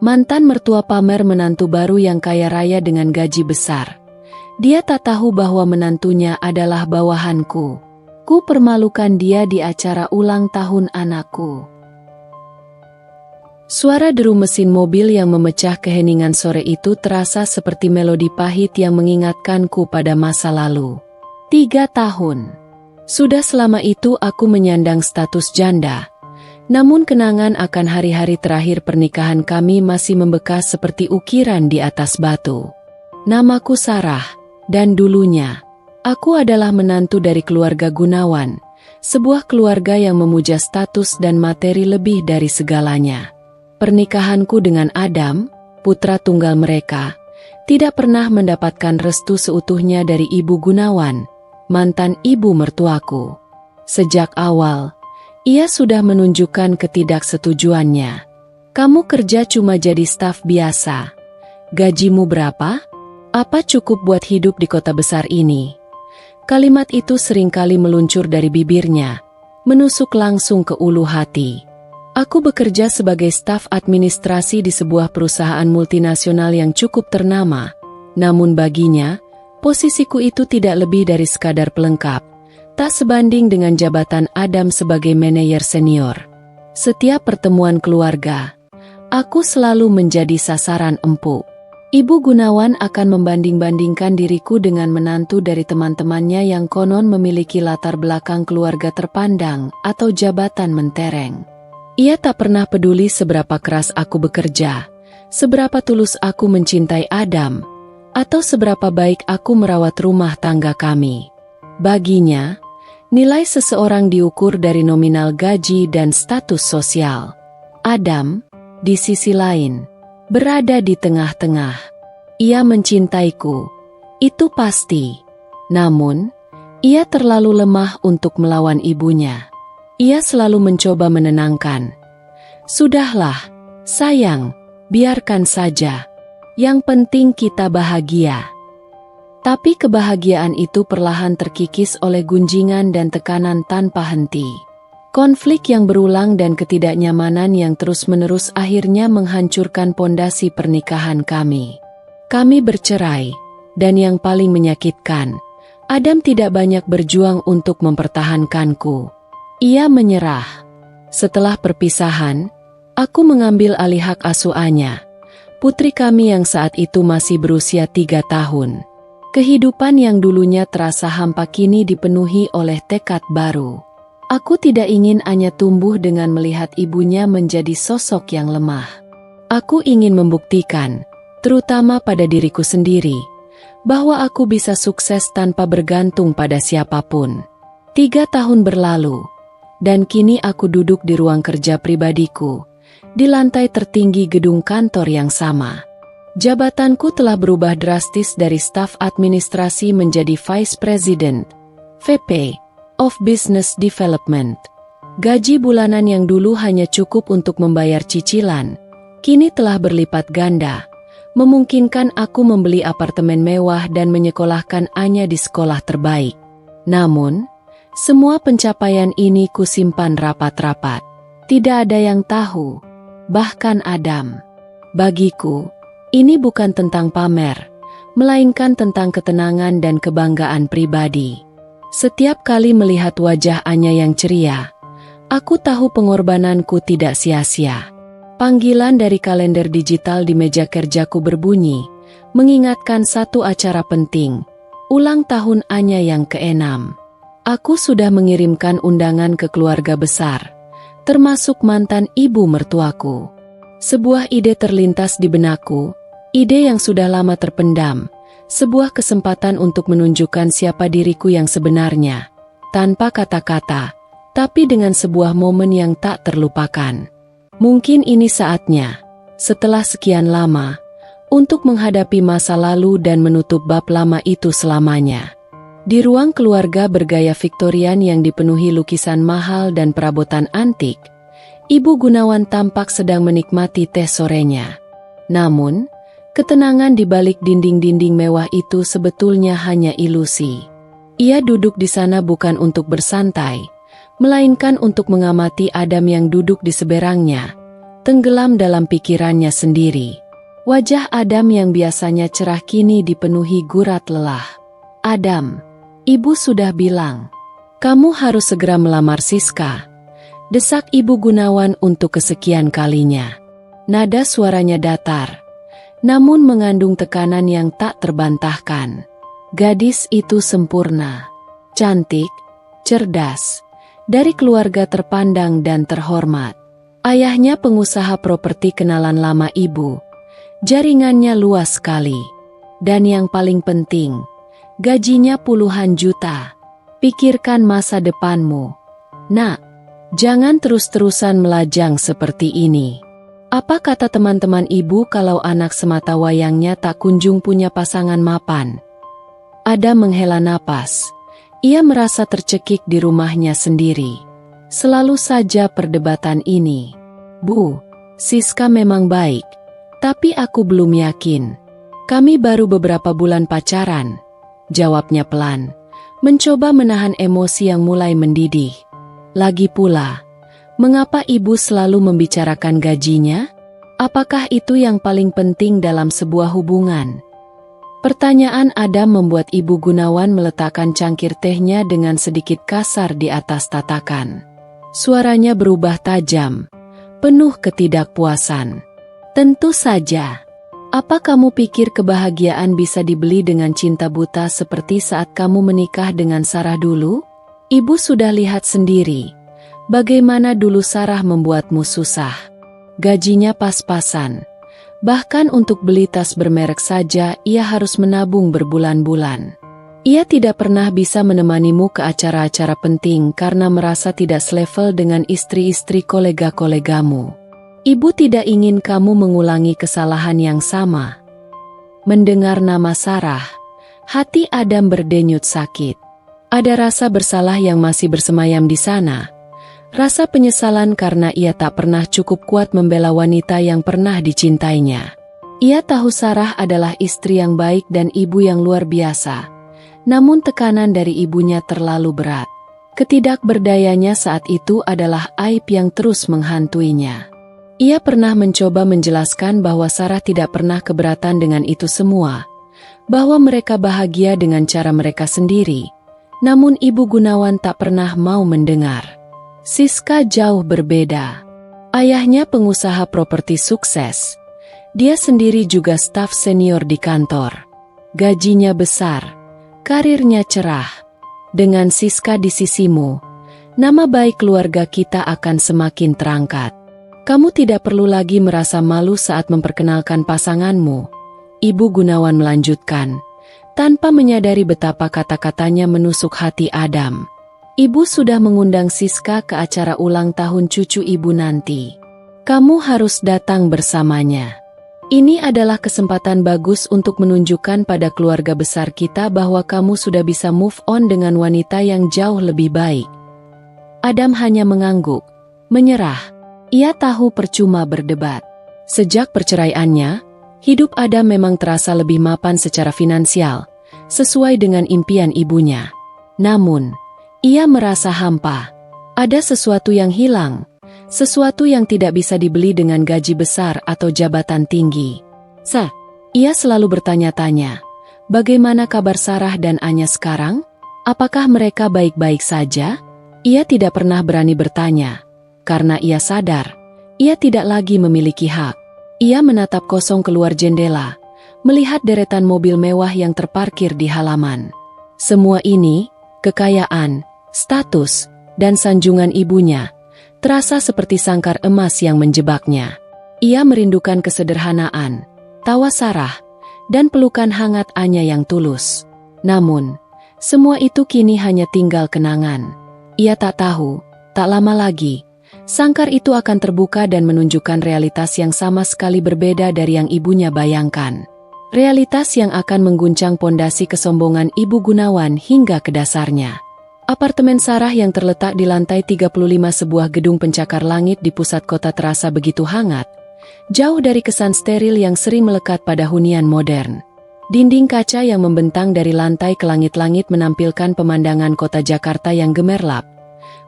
Mantan mertua pamer menantu baru yang kaya raya dengan gaji besar. Dia tak tahu bahwa menantunya adalah bawahanku. Ku permalukan dia di acara ulang tahun anakku. Suara deru mesin mobil yang memecah keheningan sore itu terasa seperti melodi pahit yang mengingatkanku pada masa lalu. 3 tahun. Sudah selama itu aku menyandang status janda. Namun kenangan akan hari-hari terakhir pernikahan kami masih membekas seperti ukiran di atas batu. Namaku Sarah, dan dulunya, aku adalah menantu dari keluarga Gunawan, sebuah keluarga yang memuja status dan materi lebih dari segalanya. Pernikahanku dengan Adam, putra tunggal mereka, tidak pernah mendapatkan restu seutuhnya dari Ibu Gunawan, mantan ibu mertuaku. Sejak awal, ia sudah menunjukkan ketidaksetujuannya. Kamu kerja cuma jadi staf biasa. Gajimu berapa? Apa cukup buat hidup di kota besar ini? Kalimat itu seringkali meluncur dari bibirnya, menusuk langsung ke ulu hati. Aku bekerja sebagai staf administrasi di sebuah perusahaan multinasional yang cukup ternama, namun baginya, posisiku itu tidak lebih dari sekadar pelengkap, tak sebanding dengan jabatan Adam sebagai manajer senior. Setiap pertemuan keluarga, aku selalu menjadi sasaran empuk. Ibu Gunawan akan membanding-bandingkan diriku dengan menantu dari teman-temannya yang konon memiliki latar belakang keluarga terpandang atau jabatan mentereng. Ia tak pernah peduli seberapa keras aku bekerja, seberapa tulus aku mencintai Adam, atau seberapa baik aku merawat rumah tangga kami. Baginya, nilai seseorang diukur dari nominal gaji dan status sosial. Adam, di sisi lain, berada di tengah-tengah. Ia mencintaiku, itu pasti. Namun, ia terlalu lemah untuk melawan ibunya. Ia selalu mencoba menenangkan. Sudahlah, sayang, biarkan saja. Yang penting kita bahagia. Tapi kebahagiaan itu perlahan terkikis oleh gunjingan dan tekanan tanpa henti. Konflik yang berulang dan ketidaknyamanan yang terus-menerus akhirnya menghancurkan pondasi pernikahan kami. Kami bercerai, dan yang paling menyakitkan, Adam tidak banyak berjuang untuk mempertahankanku. Ia menyerah. Setelah perpisahan, aku mengambil alih hak asuhannya. Putri kami yang saat itu masih berusia 3 tahun. Kehidupan yang dulunya terasa hampa kini dipenuhi oleh tekad baru. Aku tidak ingin Anya tumbuh dengan melihat ibunya menjadi sosok yang lemah. Aku ingin membuktikan, terutama pada diriku sendiri, bahwa aku bisa sukses tanpa bergantung pada siapapun. 3 tahun berlalu, dan kini aku duduk di ruang kerja pribadiku, di lantai tertinggi gedung kantor yang sama. Jabatanku telah berubah drastis dari staf administrasi menjadi Vice President, VP, of Business Development. Gaji bulanan yang dulu hanya cukup untuk membayar cicilan, kini telah berlipat ganda, memungkinkan aku membeli apartemen mewah dan menyekolahkan Anya di sekolah terbaik. Namun, semua pencapaian ini kusimpan rapat-rapat. Tidak ada yang tahu, bahkan Adam. Bagiku, ini bukan tentang pamer, melainkan tentang ketenangan dan kebanggaan pribadi. Setiap kali melihat wajah Anya yang ceria, aku tahu pengorbananku tidak sia-sia. Panggilan dari kalender digital di meja kerjaku berbunyi, mengingatkan satu acara penting, ulang tahun Anya yang ke-6. Aku sudah mengirimkan undangan ke keluarga besar, termasuk mantan ibu mertuaku. Sebuah ide terlintas di benakku, ide yang sudah lama terpendam, sebuah kesempatan untuk menunjukkan siapa diriku yang sebenarnya, tanpa kata-kata, tapi dengan sebuah momen yang tak terlupakan. Mungkin ini saatnya, setelah sekian lama, untuk menghadapi masa lalu dan menutup bab lama itu selamanya. Di ruang keluarga bergaya Victorian yang dipenuhi lukisan mahal dan perabotan antik, Ibu Gunawan tampak sedang menikmati teh sorenya. Namun, ketenangan di balik dinding-dinding mewah itu sebetulnya hanya ilusi. Ia duduk di sana bukan untuk bersantai, melainkan untuk mengamati Adam yang duduk di seberangnya, tenggelam dalam pikirannya sendiri. Wajah Adam yang biasanya cerah kini dipenuhi gurat lelah. "Adam, ibu sudah bilang, kamu harus segera melamar Siska," desak Ibu Gunawan untuk kesekian kalinya. Nada suaranya datar, namun mengandung tekanan yang tak terbantahkan. Gadis itu sempurna, cantik, cerdas, dari keluarga terpandang dan terhormat. Ayahnya pengusaha properti kenalan lama ibu. Jaringannya luas sekali. Dan yang paling penting, gajinya puluhan juta. Pikirkan masa depanmu. Nak, jangan terus-terusan melajang seperti ini. Apa kata teman-teman ibu kalau anak semata wayangnya tak kunjung punya pasangan mapan? Adam menghela napas. Ia merasa tercekik di rumahnya sendiri. Selalu saja perdebatan ini. "Bu, Siska memang baik, tapi aku belum yakin. Kami baru beberapa bulan pacaran," jawabnya pelan, mencoba menahan emosi yang mulai mendidih. Lagi pula, mengapa ibu selalu membicarakan gajinya? Apakah itu yang paling penting dalam sebuah hubungan? Pertanyaan Adam membuat Ibu Gunawan meletakkan cangkir tehnya dengan sedikit kasar di atas tatakan. Suaranya berubah tajam, penuh ketidakpuasan. "Tentu saja. Apa kamu pikir kebahagiaan bisa dibeli dengan cinta buta seperti saat kamu menikah dengan Sarah dulu? Ibu sudah lihat sendiri, bagaimana dulu Sarah membuatmu susah. Gajinya pas-pasan. Bahkan untuk beli tas bermerek saja ia harus menabung berbulan-bulan. Ia tidak pernah bisa menemanimu ke acara-acara penting karena merasa tidak selevel dengan istri-istri kolega-kolegamu. Ibu tidak ingin kamu mengulangi kesalahan yang sama." Mendengar nama Sarah, hati Adam berdenyut sakit. Ada rasa bersalah yang masih bersemayam di sana. Rasa penyesalan karena ia tak pernah cukup kuat membela wanita yang pernah dicintainya. Ia tahu Sarah adalah istri yang baik dan ibu yang luar biasa. Namun tekanan dari ibunya terlalu berat. Ketidakberdayanya saat itu adalah aib yang terus menghantuinya. Ia pernah mencoba menjelaskan bahwa Sarah tidak pernah keberatan dengan itu semua. Bahwa mereka bahagia dengan cara mereka sendiri. Namun Ibu Gunawan tak pernah mau mendengar. Siska jauh berbeda. Ayahnya pengusaha properti sukses. Dia sendiri juga staf senior di kantor. Gajinya besar, karirnya cerah. Dengan Siska di sisimu, nama baik keluarga kita akan semakin terangkat. Kamu tidak perlu lagi merasa malu saat memperkenalkan pasanganmu, Ibu Gunawan melanjutkan, tanpa menyadari betapa kata-katanya menusuk hati Adam. Ibu sudah mengundang Siska ke acara ulang tahun cucu ibu nanti. Kamu harus datang bersamanya. Ini adalah kesempatan bagus untuk menunjukkan pada keluarga besar kita bahwa kamu sudah bisa move on dengan wanita yang jauh lebih baik. Adam hanya mengangguk, menyerah. Ia tahu percuma berdebat. Sejak perceraiannya, hidup Adam memang terasa lebih mapan secara finansial, sesuai dengan impian ibunya. Namun, ia merasa hampa. Ada sesuatu yang hilang, sesuatu yang tidak bisa dibeli dengan gaji besar atau jabatan tinggi. Ia selalu bertanya-tanya, bagaimana kabar Sarah dan Anya sekarang? Apakah mereka baik-baik saja? Ia tidak pernah berani bertanya, karena ia sadar, ia tidak lagi memiliki hak. Ia menatap kosong keluar jendela, melihat deretan mobil mewah yang terparkir di halaman. Semua ini, kekayaan, status, dan sanjungan ibunya, terasa seperti sangkar emas yang menjebaknya. Ia merindukan kesederhanaan, tawa Sarah, dan pelukan hangat Anya yang tulus. Namun, semua itu kini hanya tinggal kenangan. Ia tak tahu, tak lama lagi, sangkar itu akan terbuka dan menunjukkan realitas yang sama sekali berbeda dari yang ibunya bayangkan. Realitas yang akan mengguncang pondasi kesombongan Ibu Gunawan hingga ke dasarnya. Apartemen Sarah yang terletak di lantai 35 sebuah gedung pencakar langit di pusat kota terasa begitu hangat, jauh dari kesan steril yang sering melekat pada hunian modern. Dinding kaca yang membentang dari lantai ke langit-langit menampilkan pemandangan kota Jakarta yang gemerlap,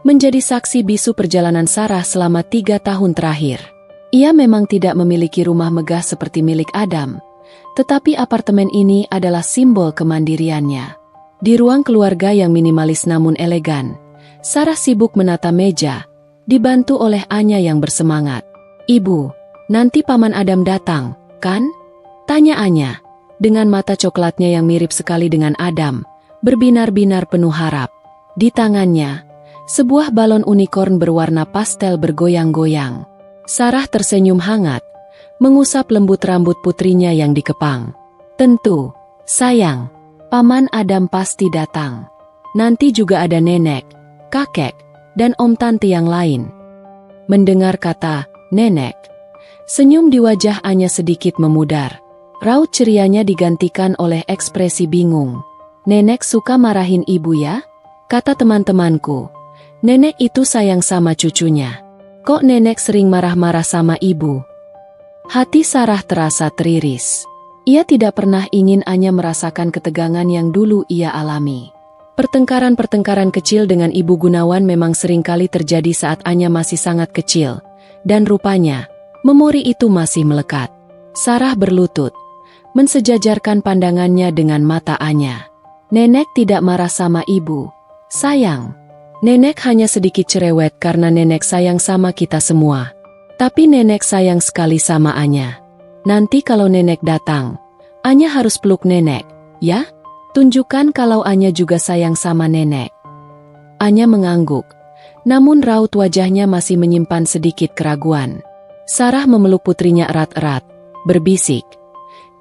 menjadi saksi bisu perjalanan Sarah selama 3 tahun terakhir. Ia memang tidak memiliki rumah megah seperti milik Adam, tetapi apartemen ini adalah simbol kemandiriannya. Di ruang keluarga yang minimalis namun elegan, Sarah sibuk menata meja, dibantu oleh Anya yang bersemangat. "Ibu, nanti Paman Adam datang, kan?" tanya Anya, dengan mata coklatnya yang mirip sekali dengan Adam, berbinar-binar penuh harap. Di tangannya, sebuah balon unicorn berwarna pastel bergoyang-goyang. Sarah tersenyum hangat, mengusap lembut rambut putrinya yang dikepang. "Tentu, sayang, Paman Adam pasti datang. Nanti juga ada nenek, kakek, dan om tante yang lain." Mendengar kata nenek, senyum di wajah Anya sedikit memudar. Raut cerianya digantikan oleh ekspresi bingung. "Nenek suka marahin ibu ya?" kata teman-temanku. "Nenek itu sayang sama cucunya. Kok nenek sering marah-marah sama ibu?" Hati Sarah terasa teriris. Ia tidak pernah ingin Anya merasakan ketegangan yang dulu ia alami. Pertengkaran-pertengkaran kecil dengan Ibu Gunawan memang seringkali terjadi saat Anya masih sangat kecil, dan rupanya, memori itu masih melekat. Sarah berlutut, mensejajarkan pandangannya dengan mata Anya. "Nenek tidak marah sama ibu, sayang. Nenek hanya sedikit cerewet karena nenek sayang sama kita semua. Tapi nenek sayang sekali sama Anya. Nanti kalau nenek datang, Anya harus peluk nenek, ya? Tunjukkan kalau Anya juga sayang sama nenek." Anya mengangguk, namun raut wajahnya masih menyimpan sedikit keraguan. Sarah memeluk putrinya erat-erat, berbisik,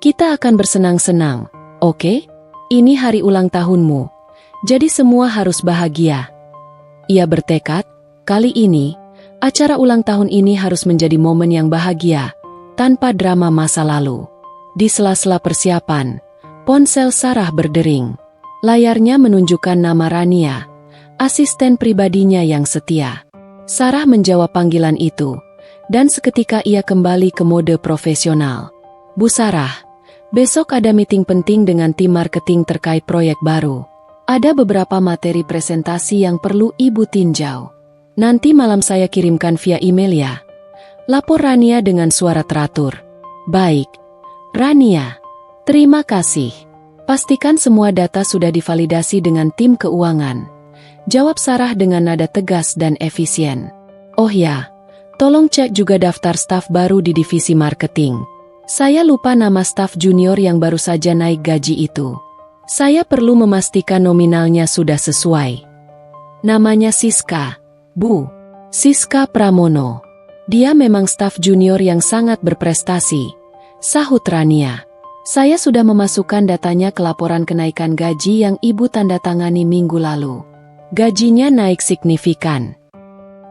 "Kita akan bersenang-senang, oke? Ini hari ulang tahunmu, jadi semua harus bahagia." Ia bertekad, kali ini, acara ulang tahun ini harus menjadi momen yang bahagia, tanpa drama masa lalu. Di sela-sela persiapan, ponsel Sarah berdering. Layarnya menunjukkan nama Rania, asisten pribadinya yang setia. Sarah menjawab panggilan itu, dan seketika ia kembali ke mode profesional. "Bu Sarah, besok ada meeting penting dengan tim marketing terkait proyek baru. Ada beberapa materi presentasi yang perlu Ibu tinjau. Nanti malam saya kirimkan via email ya," lapor Rania dengan suara teratur. "Baik, Rania. Terima kasih. Pastikan semua data sudah divalidasi dengan tim keuangan," jawab Sarah dengan nada tegas dan efisien. "Oh ya, tolong cek juga daftar staf baru di divisi marketing. Saya lupa nama staf junior yang baru saja naik gaji itu. Saya perlu memastikan nominalnya sudah sesuai." "Namanya Siska, Bu. Siska Pramono. Dia memang staf junior yang sangat berprestasi," sahut Rania. "Saya sudah memasukkan datanya ke laporan kenaikan gaji yang Ibu tanda tangani minggu lalu. Gajinya naik signifikan."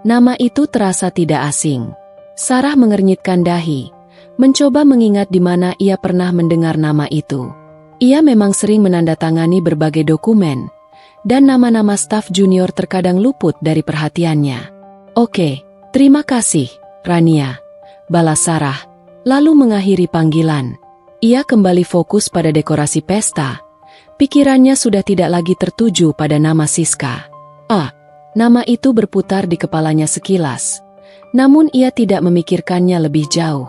Nama itu terasa tidak asing. Sarah mengernyitkan dahi, mencoba mengingat di mana ia pernah mendengar nama itu. Ia memang sering menandatangani berbagai dokumen, dan nama-nama staf junior terkadang luput dari perhatiannya. "Oke, terima kasih, Rania," balas Sarah, lalu mengakhiri panggilan. Ia kembali fokus pada dekorasi pesta. Pikirannya sudah tidak lagi tertuju pada nama Siska. Nama itu berputar di kepalanya sekilas, namun ia tidak memikirkannya lebih jauh.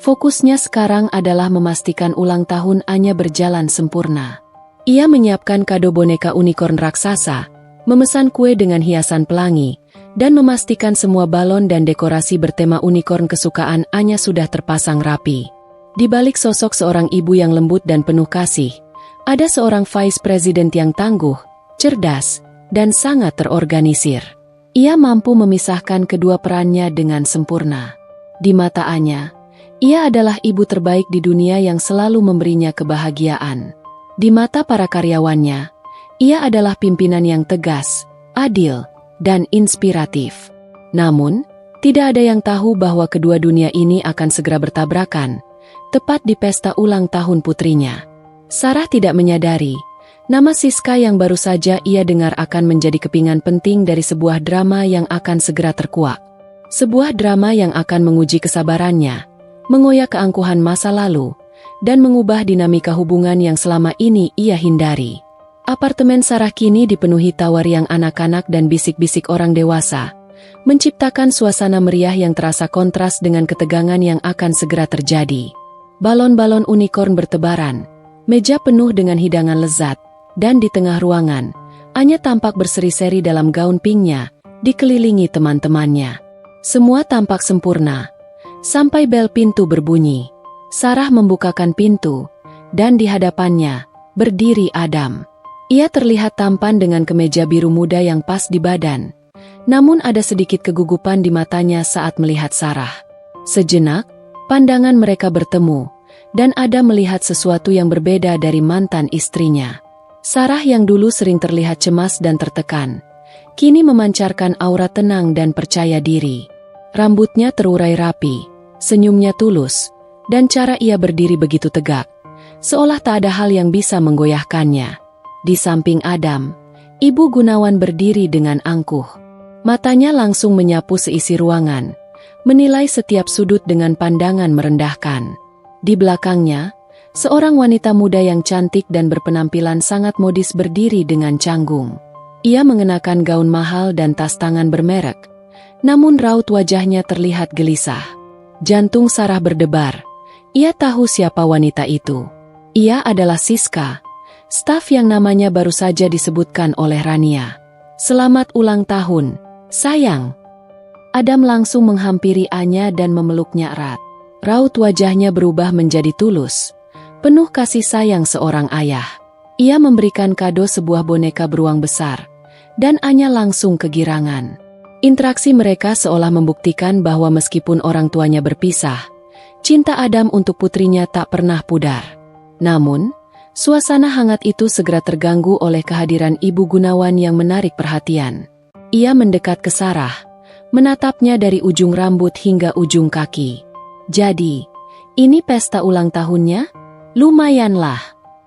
Fokusnya sekarang adalah memastikan ulang tahun Anya berjalan sempurna. Ia menyiapkan kado boneka unicorn raksasa, memesan kue dengan hiasan pelangi, dan memastikan semua balon dan dekorasi bertema unicorn kesukaan Anya sudah terpasang rapi. Di balik sosok seorang ibu yang lembut dan penuh kasih, ada seorang vice president yang tangguh, cerdas, dan sangat terorganisir. Ia mampu memisahkan kedua perannya dengan sempurna. Di mata Anya, ia adalah ibu terbaik di dunia yang selalu memberinya kebahagiaan. Di mata para karyawannya, ia adalah pimpinan yang tegas, adil, dan inspiratif. Namun, tidak ada yang tahu bahwa kedua dunia ini akan segera bertabrakan, tepat di pesta ulang tahun putrinya. Sarah tidak menyadari, nama Siska yang baru saja ia dengar akan menjadi kepingan penting dari sebuah drama yang akan segera terkuak. Sebuah drama yang akan menguji kesabarannya, mengoyak keangkuhan masa lalu, dan mengubah dinamika hubungan yang selama ini ia hindari. Apartemen Sarah kini dipenuhi tawariang anak-anak dan bisik-bisik orang dewasa, menciptakan suasana meriah yang terasa kontras dengan ketegangan yang akan segera terjadi. Balon-balon unicorn bertebaran, meja penuh dengan hidangan lezat, dan di tengah ruangan, Anya tampak berseri-seri dalam gaun pinknya, dikelilingi teman-temannya. Semua tampak sempurna, sampai bel pintu berbunyi. Sarah membukakan pintu, dan di hadapannya, berdiri Adam. Ia terlihat tampan dengan kemeja biru muda yang pas di badan. Namun ada sedikit kegugupan di matanya saat melihat Sarah. Sejenak, pandangan mereka bertemu, dan Adam melihat sesuatu yang berbeda dari mantan istrinya. Sarah yang dulu sering terlihat cemas dan tertekan, kini memancarkan aura tenang dan percaya diri. Rambutnya terurai rapi, senyumnya tulus, dan cara ia berdiri begitu tegak, seolah tak ada hal yang bisa menggoyahkannya. Di samping Adam, Ibu Gunawan berdiri dengan angkuh. Matanya langsung menyapu seisi ruangan, menilai setiap sudut dengan pandangan merendahkan. Di belakangnya, seorang wanita muda yang cantik dan berpenampilan sangat modis berdiri dengan canggung. Ia mengenakan gaun mahal dan tas tangan bermerek, namun raut wajahnya terlihat gelisah. Jantung Sarah berdebar. Ia tahu siapa wanita itu. Ia adalah Siska, staf yang namanya baru saja disebutkan oleh Rania. Selamat ulang tahun, sayang. Adam langsung menghampiri Anya dan memeluknya erat. Raut wajahnya berubah menjadi tulus, penuh kasih sayang seorang ayah. Ia memberikan kado sebuah boneka beruang besar, dan Anya langsung kegirangan. Interaksi mereka seolah membuktikan bahwa meskipun orang tuanya berpisah, cinta Adam untuk putrinya tak pernah pudar. Namun, suasana hangat itu segera terganggu oleh kehadiran Ibu Gunawan yang menarik perhatian. Ia mendekat ke Sarah, menatapnya dari ujung rambut hingga ujung kaki. Jadi, ini pesta ulang tahunnya? Lumayanlah.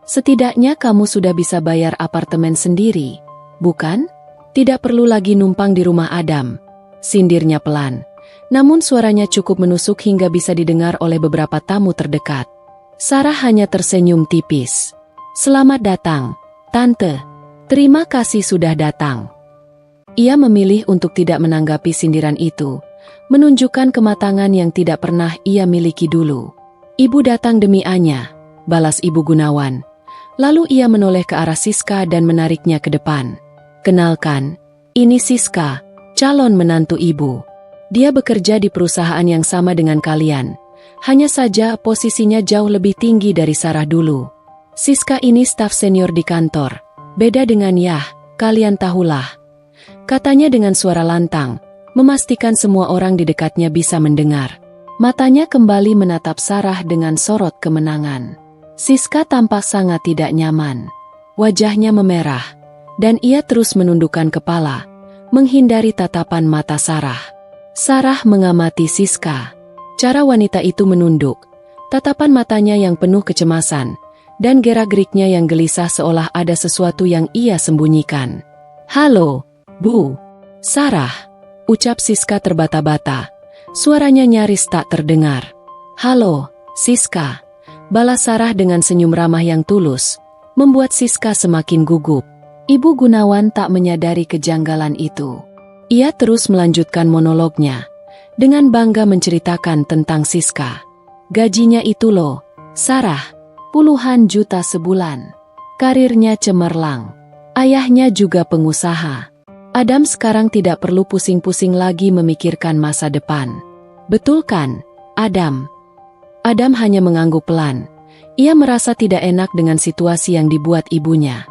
Setidaknya kamu sudah bisa bayar apartemen sendiri, bukan? Tidak perlu lagi numpang di rumah Adam, sindirnya pelan. Namun suaranya cukup menusuk hingga bisa didengar oleh beberapa tamu terdekat. Sarah hanya tersenyum tipis. Selamat datang, Tante. Terima kasih sudah datang. Ia memilih untuk tidak menanggapi sindiran itu, menunjukkan kematangan yang tidak pernah ia miliki dulu. Ibu datang demi Anya, balas Ibu Gunawan. Lalu ia menoleh ke arah Siska dan menariknya ke depan. Kenalkan, ini Siska, calon menantu ibu. Dia bekerja di perusahaan yang sama dengan kalian. Hanya saja posisinya jauh lebih tinggi dari Sarah dulu. Siska ini staf senior di kantor. Beda dengan Yah, kalian tahulah. Katanya dengan suara lantang, memastikan semua orang di dekatnya bisa mendengar. Matanya kembali menatap Sarah dengan sorot kemenangan. Siska tampak sangat tidak nyaman. Wajahnya memerah, dan ia terus menundukkan kepala, menghindari tatapan mata Sarah. Sarah mengamati Siska. Cara wanita itu menunduk, tatapan matanya yang penuh kecemasan, dan gerak-geriknya yang gelisah seolah ada sesuatu yang ia sembunyikan. Halo, Bu. Sarah, ucap Siska terbata-bata. Suaranya nyaris tak terdengar. Halo, Siska. Balas Sarah dengan senyum ramah yang tulus, membuat Siska semakin gugup. Ibu Gunawan tak menyadari kejanggalan itu. Ia terus melanjutkan monolognya, dengan bangga menceritakan tentang Siska. Gajinya itu loh, Sarah, puluhan juta sebulan. Karirnya cemerlang. Ayahnya juga pengusaha. Adam sekarang tidak perlu pusing-pusing lagi memikirkan masa depan. Betul kan, Adam? Adam hanya mengangguk pelan. Ia merasa tidak enak dengan situasi yang dibuat ibunya.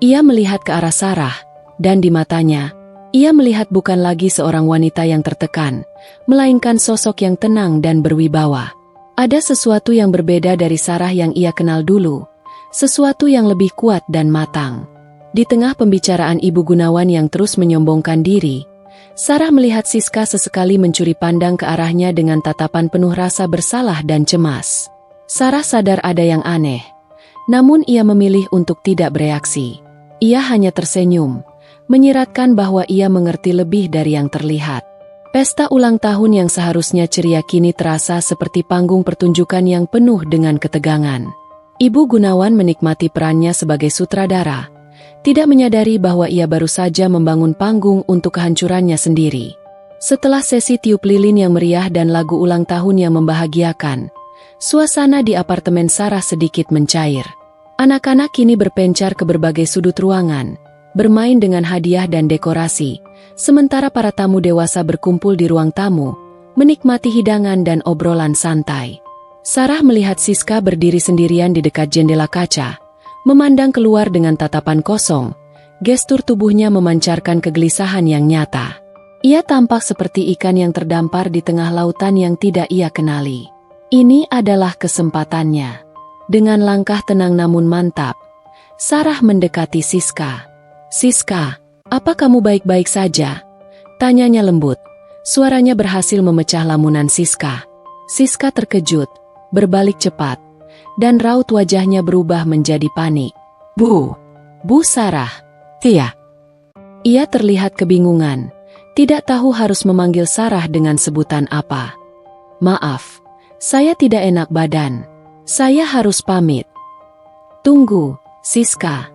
Ia melihat ke arah Sarah, dan di matanya, ia melihat bukan lagi seorang wanita yang tertekan, melainkan sosok yang tenang dan berwibawa. Ada sesuatu yang berbeda dari Sarah yang ia kenal dulu, sesuatu yang lebih kuat dan matang. Di tengah pembicaraan Ibu Gunawan yang terus menyombongkan diri, Sarah melihat Siska sesekali mencuri pandang ke arahnya dengan tatapan penuh rasa bersalah dan cemas. Sarah sadar ada yang aneh, namun ia memilih untuk tidak bereaksi. Ia hanya tersenyum, menyiratkan bahwa ia mengerti lebih dari yang terlihat. Pesta ulang tahun yang seharusnya ceria kini terasa seperti panggung pertunjukan yang penuh dengan ketegangan. Ibu Gunawan menikmati perannya sebagai sutradara, tidak menyadari bahwa ia baru saja membangun panggung untuk kehancurannya sendiri. Setelah sesi tiup lilin yang meriah dan lagu ulang tahun yang membahagiakan, suasana di apartemen Sarah sedikit mencair. Anak-anak kini berpencar ke berbagai sudut ruangan, bermain dengan hadiah dan dekorasi, sementara para tamu dewasa berkumpul di ruang tamu, menikmati hidangan dan obrolan santai. Sarah melihat Siska berdiri sendirian di dekat jendela kaca, memandang keluar dengan tatapan kosong, gestur tubuhnya memancarkan kegelisahan yang nyata. Ia tampak seperti ikan yang terdampar di tengah lautan yang tidak ia kenali. Ini adalah kesempatannya. Dengan langkah tenang namun mantap, Sarah mendekati Siska. "Siska, apa kamu baik-baik saja?" tanyanya lembut. Suaranya berhasil memecah lamunan Siska. Siska terkejut, berbalik cepat, dan raut wajahnya berubah menjadi panik. Bu Sarah, Tia." Ia terlihat kebingungan, tidak tahu harus memanggil Sarah dengan sebutan apa. "Maaf, saya tidak enak badan. Saya harus pamit." "Tunggu, Siska."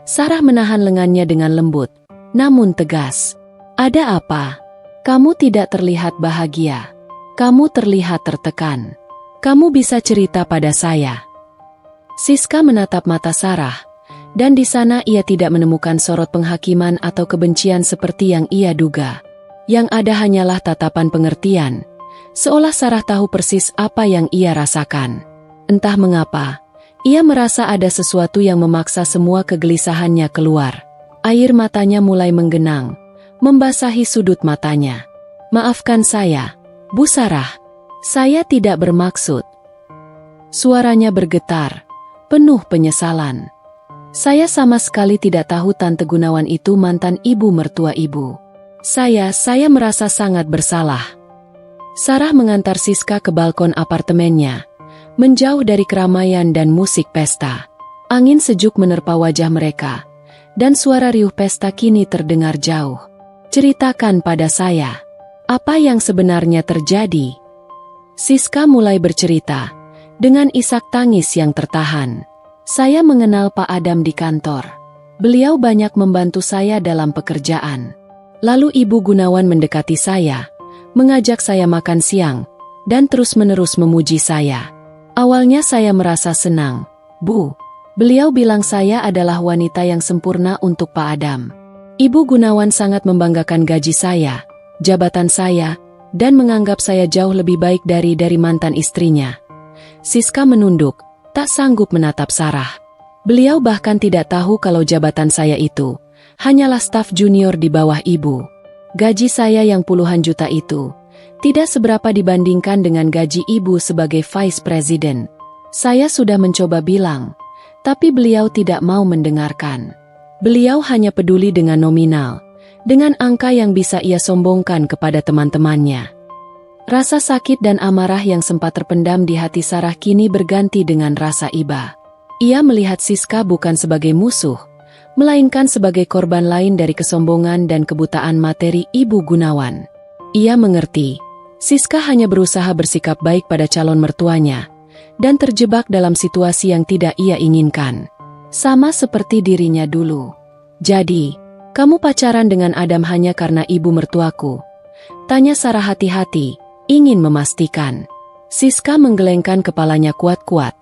Sarah menahan lengannya dengan lembut, namun tegas. "Ada apa? Kamu tidak terlihat bahagia. Kamu terlihat tertekan. Kamu bisa cerita pada saya." Siska menatap mata Sarah, dan di sana ia tidak menemukan sorot penghakiman atau kebencian seperti yang ia duga. Yang ada hanyalah tatapan pengertian, seolah Sarah tahu persis apa yang ia rasakan. Entah mengapa, ia merasa ada sesuatu yang memaksa semua kegelisahannya keluar. Air matanya mulai menggenang, membasahi sudut matanya. "Maafkan saya, Bu Sarah. Saya tidak bermaksud." Suaranya bergetar, penuh penyesalan. "Saya sama sekali tidak tahu Tante Gunawan itu mantan ibu mertua ibu. Saya merasa sangat bersalah." Sarah mengantar Siska ke balkon apartemennya, menjauh dari keramaian dan musik pesta. Angin sejuk menerpa wajah mereka, dan suara riuh pesta kini terdengar jauh. "Ceritakan pada saya, apa yang sebenarnya terjadi?" Siska mulai bercerita, dengan isak tangis yang tertahan. "Saya mengenal Pak Adam di kantor. Beliau banyak membantu saya dalam pekerjaan. Lalu Ibu Gunawan mendekati saya, mengajak saya makan siang, dan terus-menerus memuji saya. Awalnya saya merasa senang, Bu. Beliau bilang saya adalah wanita yang sempurna untuk Pak Adam. Ibu Gunawan sangat membanggakan gaji saya, jabatan saya, dan menganggap saya jauh lebih baik dari mantan istrinya." Siska menunduk, tak sanggup menatap Sarah. "Beliau bahkan tidak tahu kalau jabatan saya itu hanyalah staf junior di bawah ibu. Gaji saya yang puluhan juta itu tidak seberapa dibandingkan dengan gaji ibu sebagai vice president. Saya sudah mencoba bilang, tapi beliau tidak mau mendengarkan. Beliau hanya peduli dengan nominal, dengan angka yang bisa ia sombongkan kepada teman-temannya." Rasa sakit dan amarah yang sempat terpendam di hati Sarah kini berganti dengan rasa iba. Ia melihat Siska bukan sebagai musuh, melainkan sebagai korban lain dari kesombongan dan kebutaan materi Ibu Gunawan. Ia mengerti, Siska hanya berusaha bersikap baik pada calon mertuanya, dan terjebak dalam situasi yang tidak ia inginkan. Sama seperti dirinya dulu. "Jadi, kamu pacaran dengan Adam hanya karena ibu mertuaku?" tanya Sarah hati-hati, ingin memastikan. Siska menggelengkan kepalanya kuat-kuat,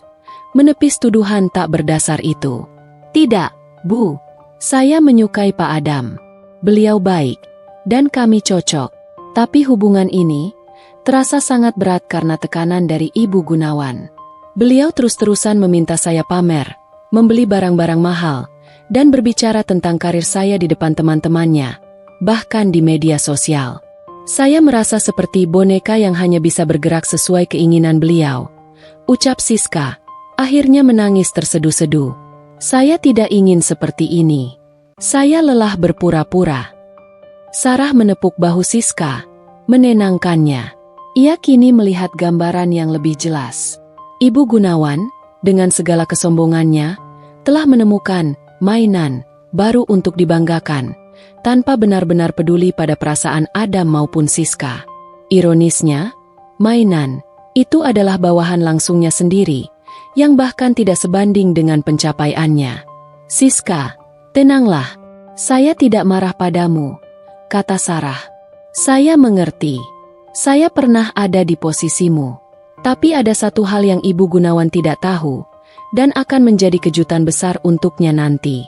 menepis tuduhan tak berdasar itu. "Tidak, Bu. Saya menyukai Pak Adam. Beliau baik, dan kami cocok. Tapi hubungan ini terasa sangat berat karena tekanan dari Ibu Gunawan. Beliau terus-terusan meminta saya pamer, membeli barang-barang mahal, dan berbicara tentang karir saya di depan teman-temannya, bahkan di media sosial. Saya merasa seperti boneka yang hanya bisa bergerak sesuai keinginan beliau," ucap Siska, akhirnya menangis terseduh-seduh. "Saya tidak ingin seperti ini. Saya lelah berpura-pura." Sarah menepuk bahu Siska, menenangkannya. Ia kini melihat gambaran yang lebih jelas. Ibu Gunawan, dengan segala kesombongannya, telah menemukan mainan baru untuk dibanggakan, tanpa benar-benar peduli pada perasaan Adam maupun Siska. Ironisnya, mainan itu adalah bawahan langsungnya sendiri, yang bahkan tidak sebanding dengan pencapaiannya. "Siska, tenanglah. Saya tidak marah padamu," kata Sarah. Saya mengerti. Saya pernah ada di posisimu. Tapi ada satu hal yang Ibu Gunawan tidak tahu, dan akan menjadi kejutan besar untuknya nanti.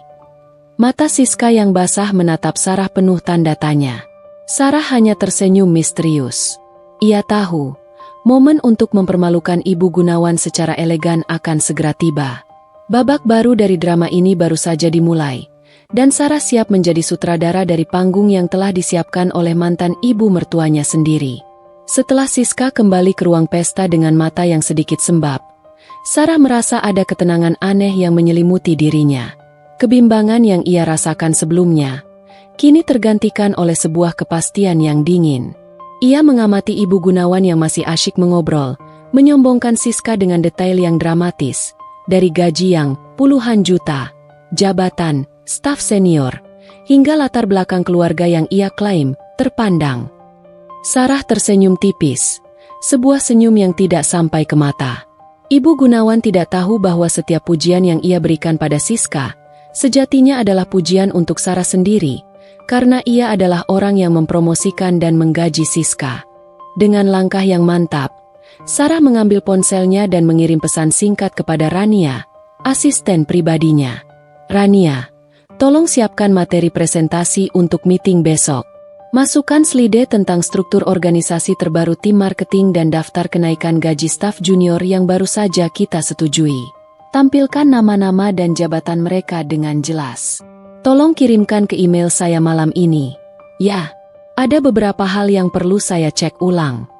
Mata Siska yang basah menatap Sarah penuh tanda tanya. Sarah hanya tersenyum misterius. Ia tahu, momen untuk mempermalukan Ibu Gunawan secara elegan akan segera tiba. Babak baru dari drama ini baru saja dimulai, dan Sarah siap menjadi sutradara dari panggung yang telah disiapkan oleh mantan ibu mertuanya sendiri. Setelah Siska kembali ke ruang pesta dengan mata yang sedikit sembab, Sarah merasa ada ketenangan aneh yang menyelimuti dirinya. Kebimbangan yang ia rasakan sebelumnya, kini tergantikan oleh sebuah kepastian yang dingin. Ia mengamati Ibu Gunawan yang masih asyik mengobrol, menyombongkan Siska dengan detail yang dramatis, dari gaji yang puluhan juta, jabatan, staf senior, hingga latar belakang keluarga yang ia klaim terpandang. Sarah tersenyum tipis, sebuah senyum yang tidak sampai ke mata. Ibu Gunawan tidak tahu bahwa setiap pujian yang ia berikan pada Siska, sejatinya adalah pujian untuk Sarah sendiri, karena ia adalah orang yang mempromosikan dan menggaji Siska. Dengan langkah yang mantap, Sarah mengambil ponselnya dan mengirim pesan singkat kepada Rania, asisten pribadinya. Rania, tolong siapkan materi presentasi untuk meeting besok. Masukkan slide tentang struktur organisasi terbaru tim marketing dan daftar kenaikan gaji staf junior yang baru saja kita setujui. Tampilkan nama-nama dan jabatan mereka dengan jelas. Tolong kirimkan ke email saya malam ini. Ya, ada beberapa hal yang perlu saya cek ulang.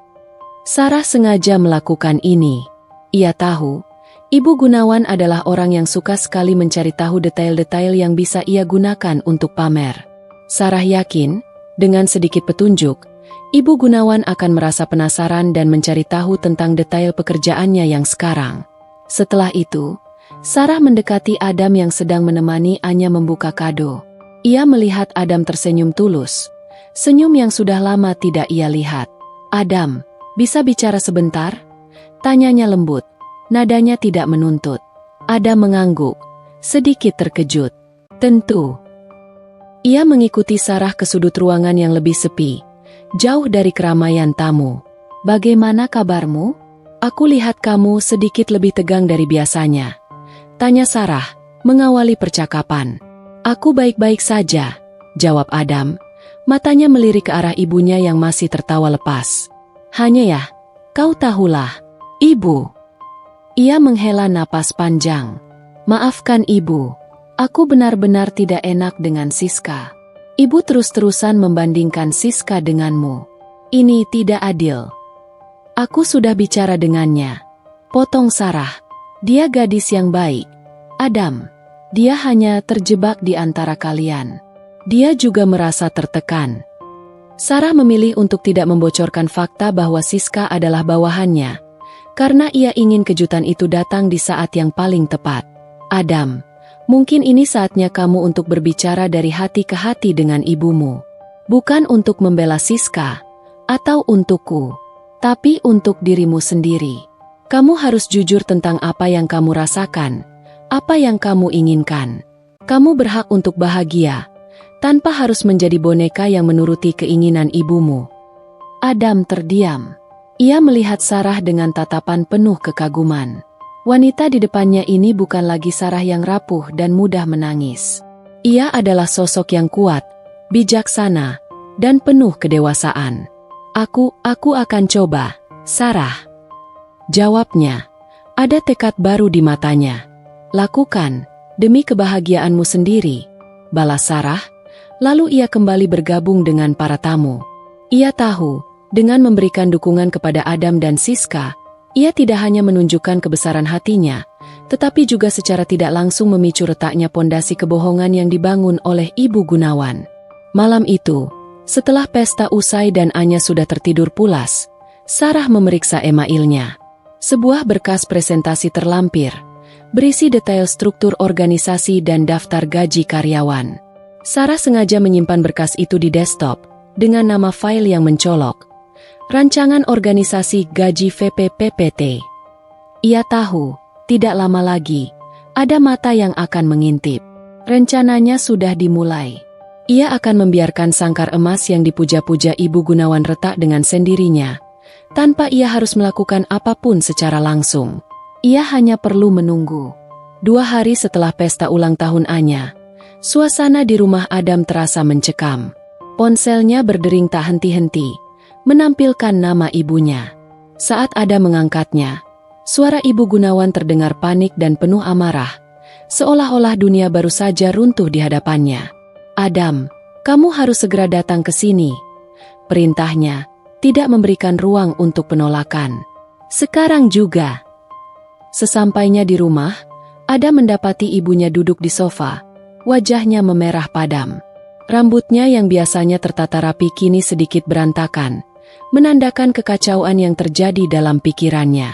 Sarah sengaja melakukan ini. Ia tahu, Ibu Gunawan adalah orang yang suka sekali mencari tahu detail-detail yang bisa ia gunakan untuk pamer. Sarah yakin, dengan sedikit petunjuk, Ibu Gunawan akan merasa penasaran dan mencari tahu tentang detail pekerjaannya yang sekarang. Setelah itu, Sarah mendekati Adam yang sedang menemani Anya membuka kado. Ia melihat Adam tersenyum tulus, senyum yang sudah lama tidak ia lihat. "Adam, bisa bicara sebentar?" tanyanya lembut, nadanya tidak menuntut. Adam mengangguk, sedikit terkejut. "Tentu." Ia mengikuti Sarah ke sudut ruangan yang lebih sepi, jauh dari keramaian tamu. "Bagaimana kabarmu? Aku lihat kamu sedikit lebih tegang dari biasanya," tanya Sarah, mengawali percakapan. "Aku baik-baik saja," jawab Adam, matanya melirik ke arah ibunya yang masih tertawa lepas. "Hanya ya, kau tahulah, Ibu." Ia menghela napas panjang. "Maafkan Ibu. Aku benar-benar tidak enak dengan Siska. Ibu terus-terusan membandingkan Siska denganmu. Ini tidak adil." "Aku sudah bicara dengannya," potong Sarah. "Dia gadis yang baik, Adam. Dia hanya terjebak di antara kalian. Dia juga merasa tertekan." Sarah memilih untuk tidak membocorkan fakta bahwa Siska adalah bawahannya, karena ia ingin kejutan itu datang di saat yang paling tepat. "Adam, mungkin ini saatnya kamu untuk berbicara dari hati ke hati dengan ibumu. Bukan untuk membela Siska, atau untukku, tapi untuk dirimu sendiri. Kamu harus jujur tentang apa yang kamu rasakan, apa yang kamu inginkan. Kamu berhak untuk bahagia, tanpa harus menjadi boneka yang menuruti keinginan ibumu." Adam terdiam. Ia melihat Sarah dengan tatapan penuh kekaguman. Wanita di depannya ini bukan lagi Sarah yang rapuh dan mudah menangis. Ia adalah sosok yang kuat, bijaksana, dan penuh kedewasaan. Aku akan coba, Sarah," jawabnya. Ada tekad baru di matanya. "Lakukan, demi kebahagiaanmu sendiri," balas Sarah, lalu ia kembali bergabung dengan para tamu. Ia tahu, dengan memberikan dukungan kepada Adam dan Siska, ia tidak hanya menunjukkan kebesaran hatinya, tetapi juga secara tidak langsung memicu retaknya pondasi kebohongan yang dibangun oleh Ibu Gunawan. Malam itu, setelah pesta usai dan Anya sudah tertidur pulas, Sarah memeriksa emailnya. Sebuah berkas presentasi terlampir, berisi detail struktur organisasi dan daftar gaji karyawan. Sarah sengaja menyimpan berkas itu di desktop, dengan nama file yang mencolok, Rancangan Organisasi Gaji VPPPT. Ia tahu, tidak lama lagi, ada mata yang akan mengintip. Rencananya sudah dimulai. Ia akan membiarkan sangkar emas yang dipuja-puja Ibu Gunawan retak dengan sendirinya, tanpa ia harus melakukan apapun secara langsung. Ia hanya perlu menunggu. 2 hari setelah pesta ulang tahun Anya, suasana di rumah Adam terasa mencekam. Ponselnya berdering tak henti-henti, menampilkan nama ibunya. Saat Adam mengangkatnya, suara Ibu Gunawan terdengar panik dan penuh amarah, seolah-olah dunia baru saja runtuh di hadapannya. "Adam, kamu harus segera datang ke sini," perintahnya, tidak memberikan ruang untuk penolakan. "Sekarang juga." Sesampainya di rumah, Adam mendapati ibunya duduk di sofa, wajahnya memerah padam. Rambutnya yang biasanya tertata rapi kini sedikit berantakan, menandakan kekacauan yang terjadi dalam pikirannya.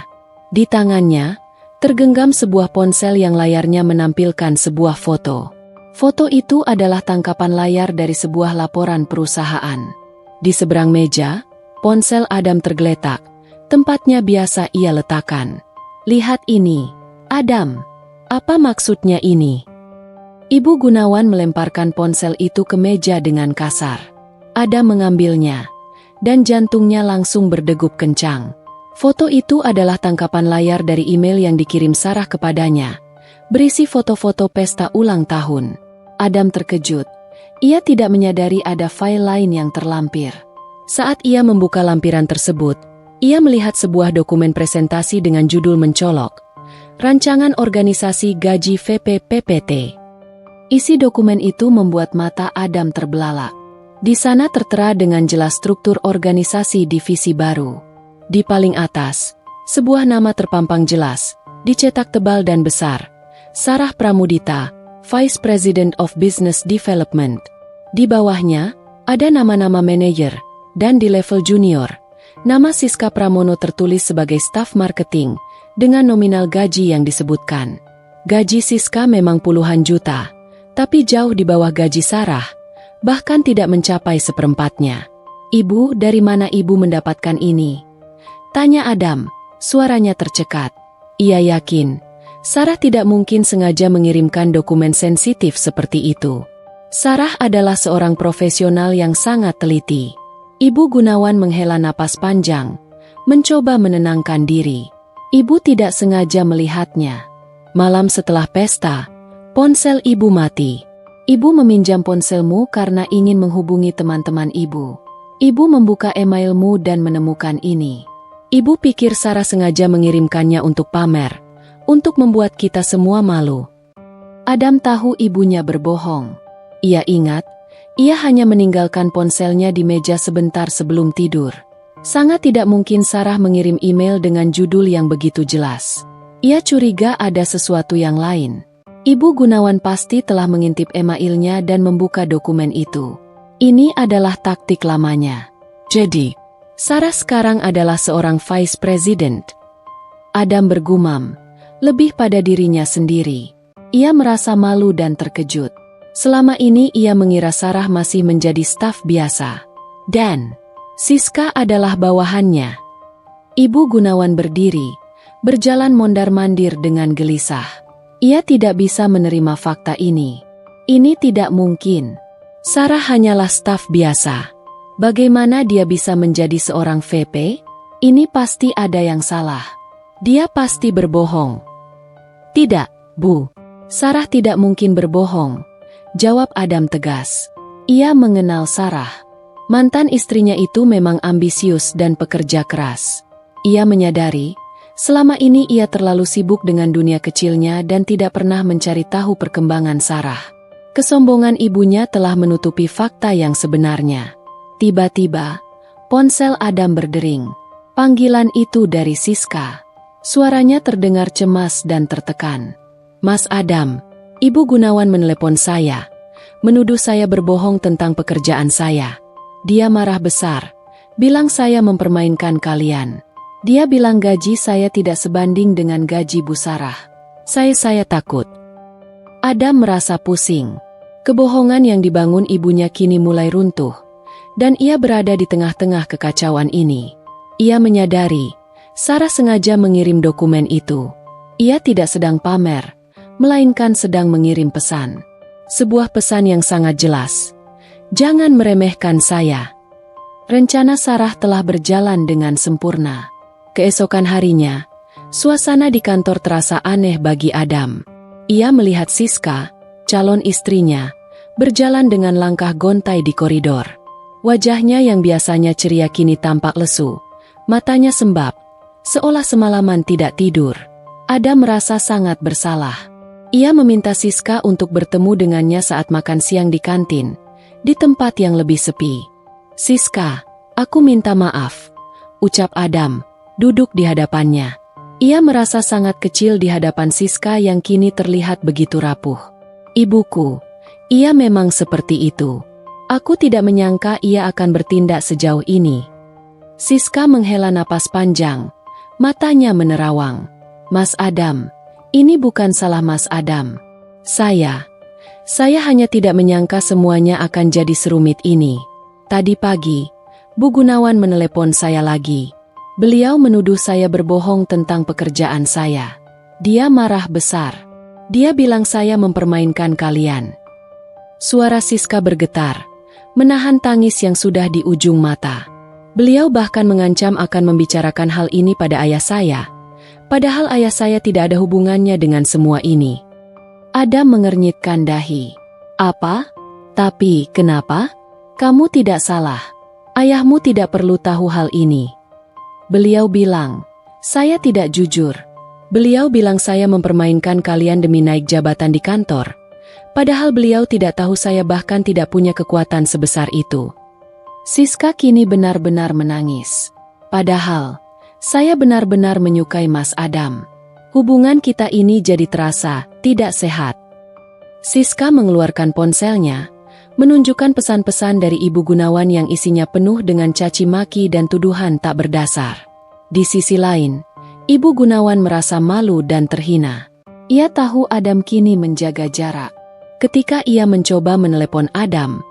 Di tangannya, tergenggam sebuah ponsel yang layarnya menampilkan sebuah foto. Foto itu adalah tangkapan layar dari sebuah laporan perusahaan. Di seberang meja, ponsel Adam tergeletak, tempatnya biasa ia letakkan. "Lihat ini, Adam. Apa maksudnya ini?" Ibu Gunawan melemparkan ponsel itu ke meja dengan kasar. Adam mengambilnya, dan jantungnya langsung berdegup kencang. Foto itu adalah tangkapan layar dari email yang dikirim Sarah kepadanya, berisi foto-foto pesta ulang tahun. Adam terkejut. Ia tidak menyadari ada file lain yang terlampir. Saat ia membuka lampiran tersebut, ia melihat sebuah dokumen presentasi dengan judul mencolok, Rancangan Organisasi Gaji VP-PPT. Isi dokumen itu membuat mata Adam terbelalak. Di sana tertera dengan jelas struktur organisasi divisi baru. Di paling atas, sebuah nama terpampang jelas, dicetak tebal dan besar. Sarah Pramudita, Vice President of Business Development. Di bawahnya, ada nama-nama manajer, dan di level junior, nama Siska Pramono tertulis sebagai staf marketing, dengan nominal gaji yang disebutkan. Gaji Siska memang puluhan juta, tapi jauh di bawah gaji Sarah, bahkan tidak mencapai seperempatnya. "Ibu, dari mana ibu mendapatkan ini?" tanya Adam, suaranya tercekat. Ia yakin Sarah tidak mungkin sengaja mengirimkan dokumen sensitif seperti itu. Sarah adalah seorang profesional yang sangat teliti. Ibu Gunawan menghela napas panjang, mencoba menenangkan diri. Ibu tidak sengaja melihatnya. Malam setelah pesta, ponsel ibu mati. Ibu meminjam ponselmu karena ingin menghubungi teman-teman ibu. Ibu membuka emailmu dan menemukan ini. Ibu pikir Sarah sengaja mengirimkannya untuk pamer, untuk membuat kita semua malu. Adam tahu ibunya berbohong. Ia ingat, ia hanya meninggalkan ponselnya di meja sebentar sebelum tidur. Sangat tidak mungkin Sarah mengirim email dengan judul yang begitu jelas. Ia curiga ada sesuatu yang lain. Ibu Gunawan pasti telah mengintip emailnya dan membuka dokumen itu. Ini adalah taktik lamanya. Jadi, Sarah sekarang adalah seorang vice president. Adam bergumam, lebih pada dirinya sendiri. Ia merasa malu dan terkejut. Selama ini ia mengira Sarah masih menjadi staf biasa. Dan Siska adalah bawahannya. Ibu Gunawan berdiri, berjalan mondar-mandir dengan gelisah. Ia tidak bisa menerima fakta ini. Ini tidak mungkin. Sarah hanyalah staf biasa. Bagaimana dia bisa menjadi seorang VP? Ini pasti ada yang salah. Dia pasti berbohong. "Tidak, Bu. Sarah tidak mungkin berbohong," jawab Adam tegas. Ia mengenal Sarah. Mantan istrinya itu memang ambisius dan pekerja keras. Ia menyadari, selama ini ia terlalu sibuk dengan dunia kecilnya dan tidak pernah mencari tahu perkembangan Sarah. Kesombongan ibunya telah menutupi fakta yang sebenarnya. Tiba-tiba, ponsel Adam berdering. Panggilan itu dari Siska. Suaranya terdengar cemas dan tertekan. "Mas Adam, Ibu Gunawan menelepon saya, menuduh saya berbohong tentang pekerjaan saya. Dia marah besar, bilang saya mempermainkan kalian. Dia bilang gaji saya tidak sebanding dengan gaji Bu Sarah. Saya takut." Adam merasa pusing. Kebohongan yang dibangun ibunya kini mulai runtuh, dan ia berada di tengah-tengah kekacauan ini. Ia menyadari, Sarah sengaja mengirim dokumen itu. Ia tidak sedang pamer, melainkan sedang mengirim pesan. Sebuah pesan yang sangat jelas. Jangan meremehkan saya. Rencana Sarah telah berjalan dengan sempurna. Keesokan harinya, suasana di kantor terasa aneh bagi Adam. Ia melihat Siska, calon istrinya, berjalan dengan langkah gontai di koridor. Wajahnya yang biasanya ceria kini tampak lesu, matanya sembab, seolah semalaman tidak tidur. Adam merasa sangat bersalah. Ia meminta Siska untuk bertemu dengannya saat makan siang di kantin, di tempat yang lebih sepi. "Siska, aku minta maaf," ucap Adam, duduk di hadapannya. Ia merasa sangat kecil di hadapan Siska yang kini terlihat begitu rapuh. "Ibuku, ia memang seperti itu. Aku tidak menyangka ia akan bertindak sejauh ini." Siska menghela napas panjang, matanya menerawang. "Mas Adam, ini bukan salah Mas Adam. Saya hanya tidak menyangka semuanya akan jadi serumit ini. Tadi pagi, Bu Gunawan menelepon saya lagi. Beliau menuduh saya berbohong tentang pekerjaan saya. Dia marah besar. Dia bilang saya mempermainkan kalian." Suara Siska bergetar, menahan tangis yang sudah di ujung mata. Beliau bahkan mengancam akan membicarakan hal ini pada ayah saya, padahal ayah saya tidak ada hubungannya dengan semua ini. Adam mengernyitkan dahi. "Apa? Tapi kenapa? Kamu tidak salah. Ayahmu tidak perlu tahu hal ini." Beliau bilang, "Saya tidak jujur. Beliau bilang saya mempermainkan kalian demi naik jabatan di kantor. Padahal beliau tidak tahu saya bahkan tidak punya kekuatan sebesar itu." Siska kini benar-benar menangis. "Padahal, saya benar-benar menyukai Mas Adam. Hubungan kita ini jadi terasa tidak sehat." Siska mengeluarkan ponselnya, menunjukkan pesan-pesan dari Ibu Gunawan yang isinya penuh dengan caci maki dan tuduhan tak berdasar. Di sisi lain, Ibu Gunawan merasa malu dan terhina. Ia tahu Adam kini menjaga jarak. Ketika ia mencoba menelepon Adam,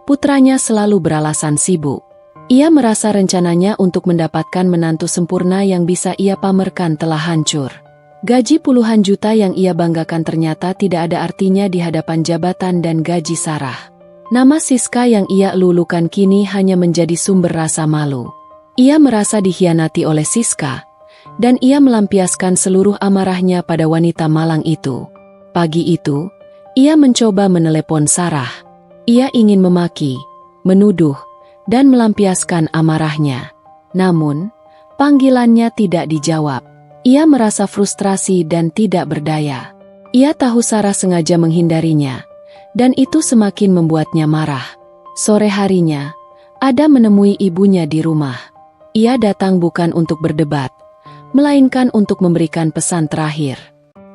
putranya selalu beralasan sibuk. Ia merasa rencananya untuk mendapatkan menantu sempurna yang bisa ia pamerkan telah hancur. Gaji puluhan juta yang ia banggakan ternyata tidak ada artinya di hadapan jabatan dan gaji Sarah. Nama Siska yang ia lulukan kini hanya menjadi sumber rasa malu. Ia merasa dikhianati oleh Siska, dan ia melampiaskan seluruh amarahnya pada wanita malang itu. Pagi itu, ia mencoba menelepon Sarah. Ia ingin memaki, menuduh, dan melampiaskan amarahnya. Namun, panggilannya tidak dijawab. Ia merasa frustrasi dan tidak berdaya. Ia tahu Sarah sengaja menghindarinya, dan itu semakin membuatnya marah. Sore harinya, Adam menemui ibunya di rumah. Ia datang bukan untuk berdebat, melainkan untuk memberikan pesan terakhir.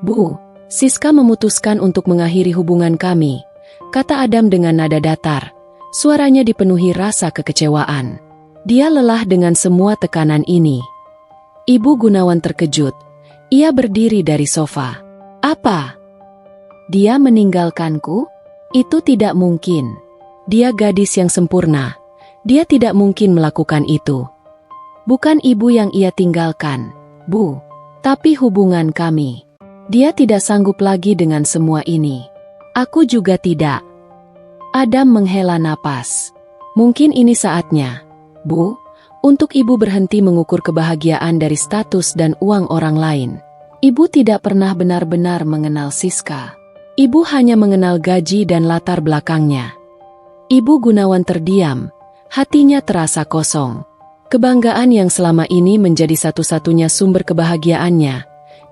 "Bu, Siska memutuskan untuk mengakhiri hubungan kami," kata Adam dengan nada datar. Suaranya dipenuhi rasa kekecewaan. Dia lelah dengan semua tekanan ini. Ibu Gunawan terkejut. Ia berdiri dari sofa. "Apa? Dia meninggalkanku? Itu tidak mungkin. Dia gadis yang sempurna. Dia tidak mungkin melakukan itu. Bukan ibu yang ia tinggalkan, Bu, tapi hubungan kami. Dia tidak sanggup lagi dengan semua ini. Aku juga tidak." Adam menghela napas. "Mungkin ini saatnya, Bu, untuk ibu berhenti mengukur kebahagiaan dari status dan uang orang lain. Ibu tidak pernah benar-benar mengenal Siska. Ibu hanya mengenal gaji dan latar belakangnya." Ibu Gunawan terdiam, hatinya terasa kosong. Kebanggaan yang selama ini menjadi satu-satunya sumber kebahagiaannya,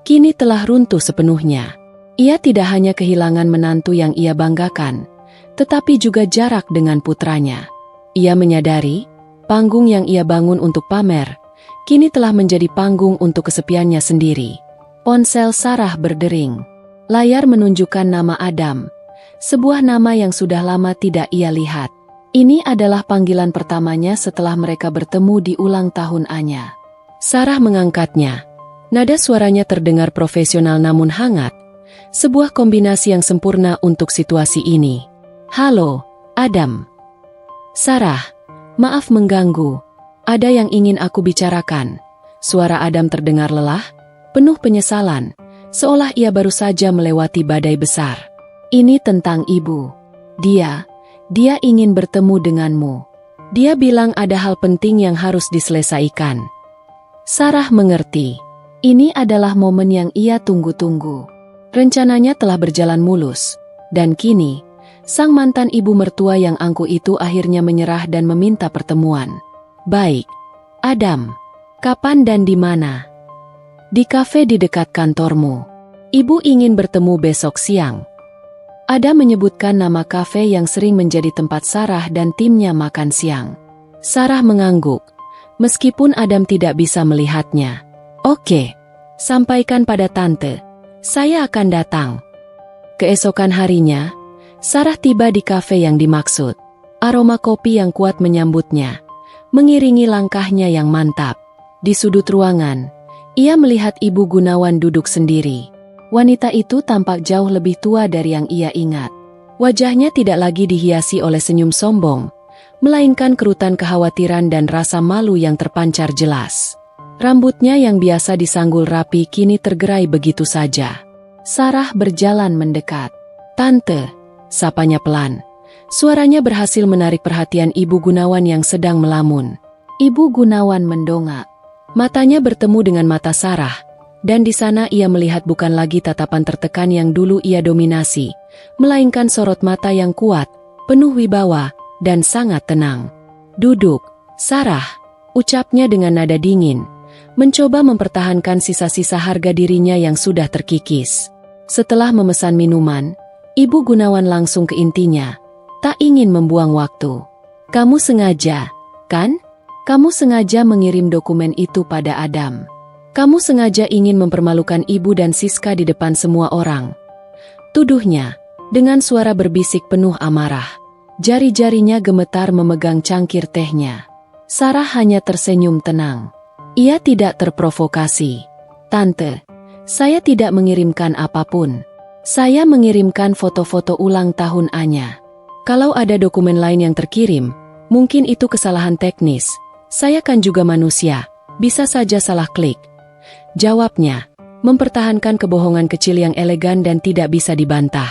kini telah runtuh sepenuhnya. Ia tidak hanya kehilangan menantu yang ia banggakan, tetapi juga jarak dengan putranya. Ia menyadari, panggung yang ia bangun untuk pamer, kini telah menjadi panggung untuk kesepiannya sendiri. Ponsel Sarah berdering. Layar menunjukkan nama Adam, sebuah nama yang sudah lama tidak ia lihat. Ini adalah panggilan pertamanya setelah mereka bertemu di ulang tahun Anya. Sarah mengangkatnya. Nada suaranya terdengar profesional namun hangat, sebuah kombinasi yang sempurna untuk situasi ini. "Halo, Adam." "Sarah, maaf mengganggu. Ada yang ingin aku bicarakan." Suara Adam terdengar lelah, penuh penyesalan, seolah ia baru saja melewati badai besar. "Ini tentang ibu. Dia Dia ingin bertemu denganmu. Dia bilang ada hal penting yang harus diselesaikan. Sarah mengerti. Ini adalah momen yang ia tunggu-tunggu. Rencananya telah berjalan mulus. Dan kini, sang mantan ibu mertua yang angkuh itu akhirnya menyerah dan meminta pertemuan. Baik, Adam. Kapan dan di mana? Di kafe di dekat kantormu. Ibu ingin bertemu besok siang. Adam menyebutkan nama kafe yang sering menjadi tempat Sarah dan timnya makan siang. Sarah mengangguk, meskipun Adam tidak bisa melihatnya. Oke, sampaikan pada tante. Saya akan datang. Keesokan harinya, Sarah tiba di kafe yang dimaksud. Aroma kopi yang kuat menyambutnya, mengiringi langkahnya yang mantap. Di sudut ruangan, ia melihat Ibu Gunawan duduk sendiri. Wanita itu tampak jauh lebih tua dari yang ia ingat. Wajahnya tidak lagi dihiasi oleh senyum sombong, melainkan kerutan kekhawatiran dan rasa malu yang terpancar jelas. Rambutnya yang biasa disanggul rapi kini tergerai begitu saja. Sarah berjalan mendekat. "Tante," sapanya pelan. Suaranya berhasil menarik perhatian Ibu Gunawan yang sedang melamun. Ibu Gunawan mendongak. Matanya bertemu dengan mata Sarah, dan di sana ia melihat bukan lagi tatapan tertekan yang dulu ia dominasi, melainkan sorot mata yang kuat, penuh wibawa, dan sangat tenang. "Duduk, Sarah," ucapnya dengan nada dingin, mencoba mempertahankan sisa-sisa harga dirinya yang sudah terkikis. Setelah memesan minuman, Ibu Gunawan langsung ke intinya, tak ingin membuang waktu. "Kamu sengaja, kan? Kamu sengaja mengirim dokumen itu pada Adam. Kamu sengaja ingin mempermalukan ibu dan Siska di depan semua orang," tuduhnya, dengan suara berbisik penuh amarah. Jari-jarinya gemetar memegang cangkir tehnya. Sarah hanya tersenyum tenang. Ia tidak terprovokasi. "Tante, saya tidak mengirimkan apapun. Saya mengirimkan foto-foto ulang tahun Anya. Kalau ada dokumen lain yang terkirim, mungkin itu kesalahan teknis. Saya kan juga manusia, bisa saja salah klik," jawabnya, mempertahankan kebohongan kecil yang elegan dan tidak bisa dibantah.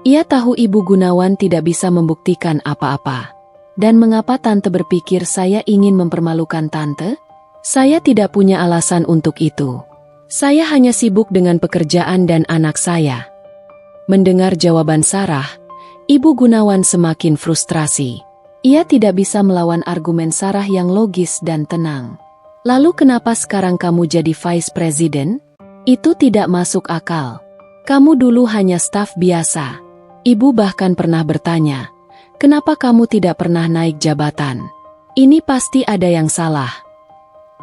Ia tahu Ibu Gunawan tidak bisa membuktikan apa-apa. "Dan mengapa tante berpikir saya ingin mempermalukan tante? Saya tidak punya alasan untuk itu. Saya hanya sibuk dengan pekerjaan dan anak saya." Mendengar jawaban Sarah, Ibu Gunawan semakin frustrasi. Ia tidak bisa melawan argumen Sarah yang logis dan tenang. "Lalu kenapa sekarang kamu jadi vice president? Itu tidak masuk akal. Kamu dulu hanya staf biasa." Ibu bahkan pernah bertanya, "Kenapa kamu tidak pernah naik jabatan? Ini pasti ada yang salah."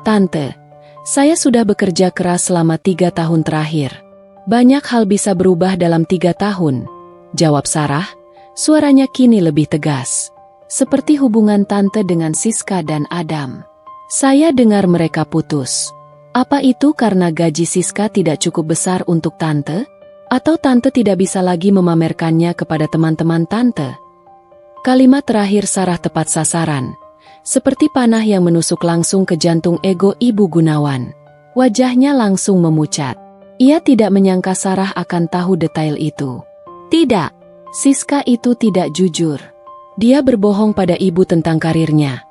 "Tante, saya sudah bekerja keras selama 3 tahun terakhir. Banyak hal bisa berubah dalam 3 tahun, jawab Sarah, suaranya kini lebih tegas. "Seperti hubungan tante dengan Siska dan Adam. Saya dengar mereka putus. Apa itu karena gaji Siska tidak cukup besar untuk tante? Atau tante tidak bisa lagi memamerkannya kepada teman-teman tante?" Kalimat terakhir Sarah tepat sasaran, seperti panah yang menusuk langsung ke jantung ego Ibu Gunawan. Wajahnya langsung memucat. Ia tidak menyangka Sarah akan tahu detail itu. Tidak, Siska itu tidak jujur. Dia berbohong pada ibu tentang karirnya.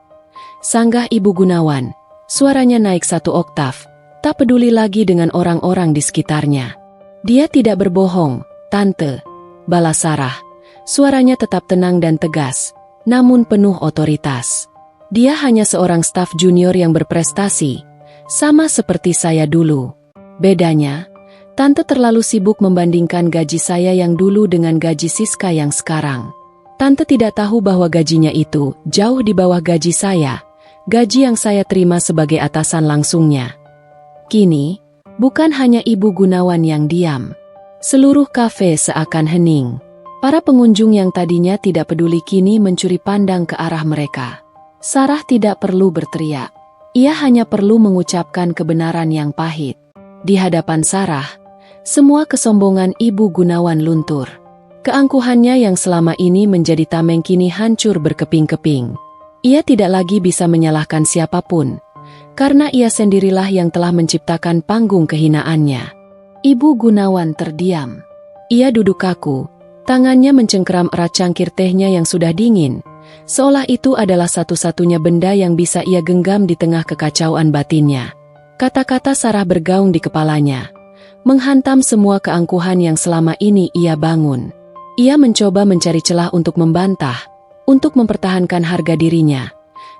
Sanggah Ibu Gunawan, suaranya naik 1 oktav, tak peduli lagi dengan orang-orang di sekitarnya. "Dia tidak berbohong, Tante," balas Sarah. Suaranya tetap tenang dan tegas, namun penuh otoritas. "Dia hanya seorang staf junior yang berprestasi, sama seperti saya dulu. Bedanya, Tante terlalu sibuk membandingkan gaji saya yang dulu dengan gaji Siska yang sekarang. Tante tidak tahu bahwa gajinya itu jauh di bawah gaji saya, gaji yang saya terima sebagai atasan langsungnya." Kini, bukan hanya Ibu Gunawan yang diam. Seluruh kafe seakan hening. Para pengunjung yang tadinya tidak peduli kini mencuri pandang ke arah mereka. Sarah tidak perlu berteriak. Ia hanya perlu mengucapkan kebenaran yang pahit. Di hadapan Sarah, semua kesombongan Ibu Gunawan luntur. Keangkuhannya yang selama ini menjadi tameng kini hancur berkeping-keping. Ia tidak lagi bisa menyalahkan siapapun, karena ia sendirilah yang telah menciptakan panggung kehinaannya. Ibu Gunawan terdiam. Ia duduk kaku, Tangannya mencengkeram erat cangkir tehnya yang sudah dingin, seolah itu adalah satu-satunya benda yang bisa ia genggam di tengah kekacauan batinnya. Kata-kata Sarah bergaung di kepalanya, menghantam semua keangkuhan yang selama ini ia bangun. Ia mencoba mencari celah untuk membantah, untuk mempertahankan harga dirinya.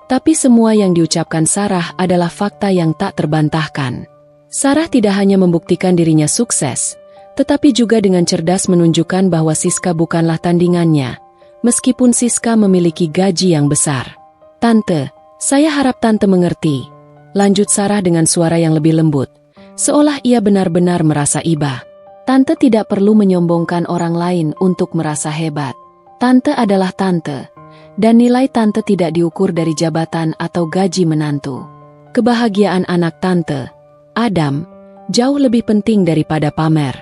Tapi semua yang diucapkan Sarah adalah fakta yang tak terbantahkan. Sarah tidak hanya membuktikan dirinya sukses, tetapi juga dengan cerdas menunjukkan bahwa Siska bukanlah tandingannya, meskipun Siska memiliki gaji yang besar. "Tante, saya harap Tante mengerti," lanjut Sarah dengan suara yang lebih lembut, seolah ia benar-benar merasa iba. "Tante tidak perlu menyombongkan orang lain untuk merasa hebat. Tante adalah tante, dan nilai tante tidak diukur dari jabatan atau gaji menantu. Kebahagiaan anak tante, Adam, jauh lebih penting daripada pamer."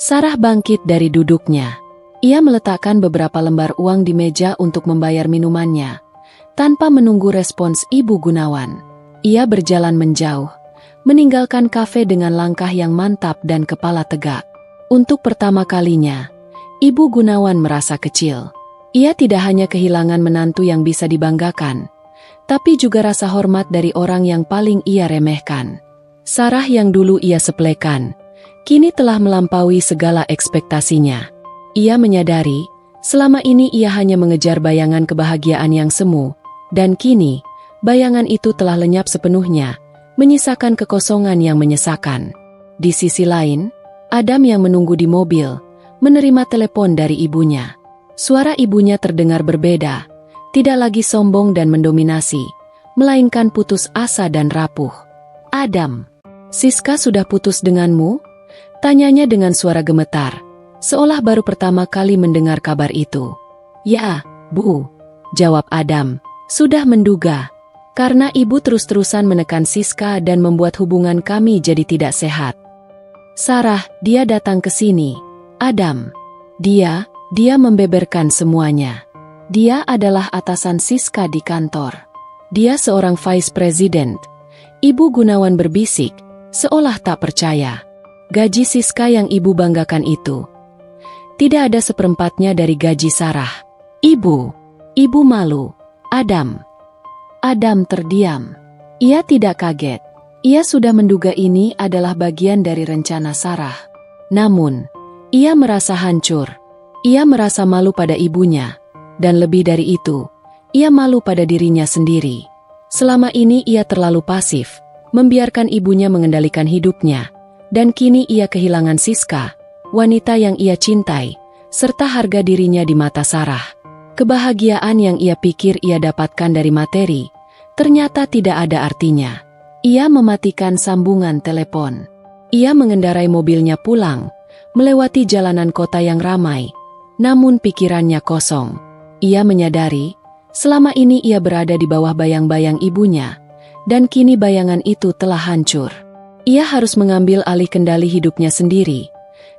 Sarah bangkit dari duduknya. Ia meletakkan beberapa lembar uang di meja untuk membayar minumannya, tanpa menunggu respons Ibu Gunawan. Ia berjalan menjauh, meninggalkan kafe dengan langkah yang mantap dan kepala tegak. Untuk pertama kalinya, Ibu Gunawan merasa kecil. Ia tidak hanya kehilangan menantu yang bisa dibanggakan, tapi juga rasa hormat dari orang yang paling ia remehkan. Sarah yang dulu ia sepelekan, kini telah melampaui segala ekspektasinya. Ia menyadari, selama ini ia hanya mengejar bayangan kebahagiaan yang semu, dan kini, bayangan itu telah lenyap sepenuhnya, menyisakan kekosongan yang menyesakan. Di sisi lain, Adam yang menunggu di mobil, menerima telepon dari ibunya. Suara ibunya terdengar berbeda, tidak lagi sombong dan mendominasi, melainkan putus asa dan rapuh. "Adam, Siska sudah putus denganmu?" tanyanya dengan suara gemetar, seolah baru pertama kali mendengar kabar itu. "Ya, Bu," jawab Adam, "sudah menduga. Karena ibu terus-terusan menekan Siska dan membuat hubungan kami jadi tidak sehat." "Sarah, dia datang ke sini." "Adam, dia membeberkan semuanya. Dia adalah atasan Siska di kantor. Dia seorang vice president." Ibu Gunawan berbisik, seolah tak percaya. Gaji Siska yang ibu banggakan itu tidak ada seperempatnya dari gaji Sarah. Ibu malu." Adam terdiam. Ia tidak kaget. Ia sudah menduga ini adalah bagian dari rencana Sarah. Namun, ia merasa hancur. Ia merasa malu pada ibunya. Dan lebih dari itu, ia malu pada dirinya sendiri. Selama ini ia terlalu pasif, membiarkan ibunya mengendalikan hidupnya. Dan kini ia kehilangan Siska, wanita yang ia cintai, serta harga dirinya di mata Sarah. Kebahagiaan yang ia pikir ia dapatkan dari materi, ternyata tidak ada artinya. Ia mematikan sambungan telepon. Ia mengendarai mobilnya pulang, melewati jalanan kota yang ramai, namun pikirannya kosong. Ia menyadari, selama ini ia berada di bawah bayang-bayang ibunya, dan kini bayangan itu telah hancur. Ia harus mengambil alih kendali hidupnya sendiri,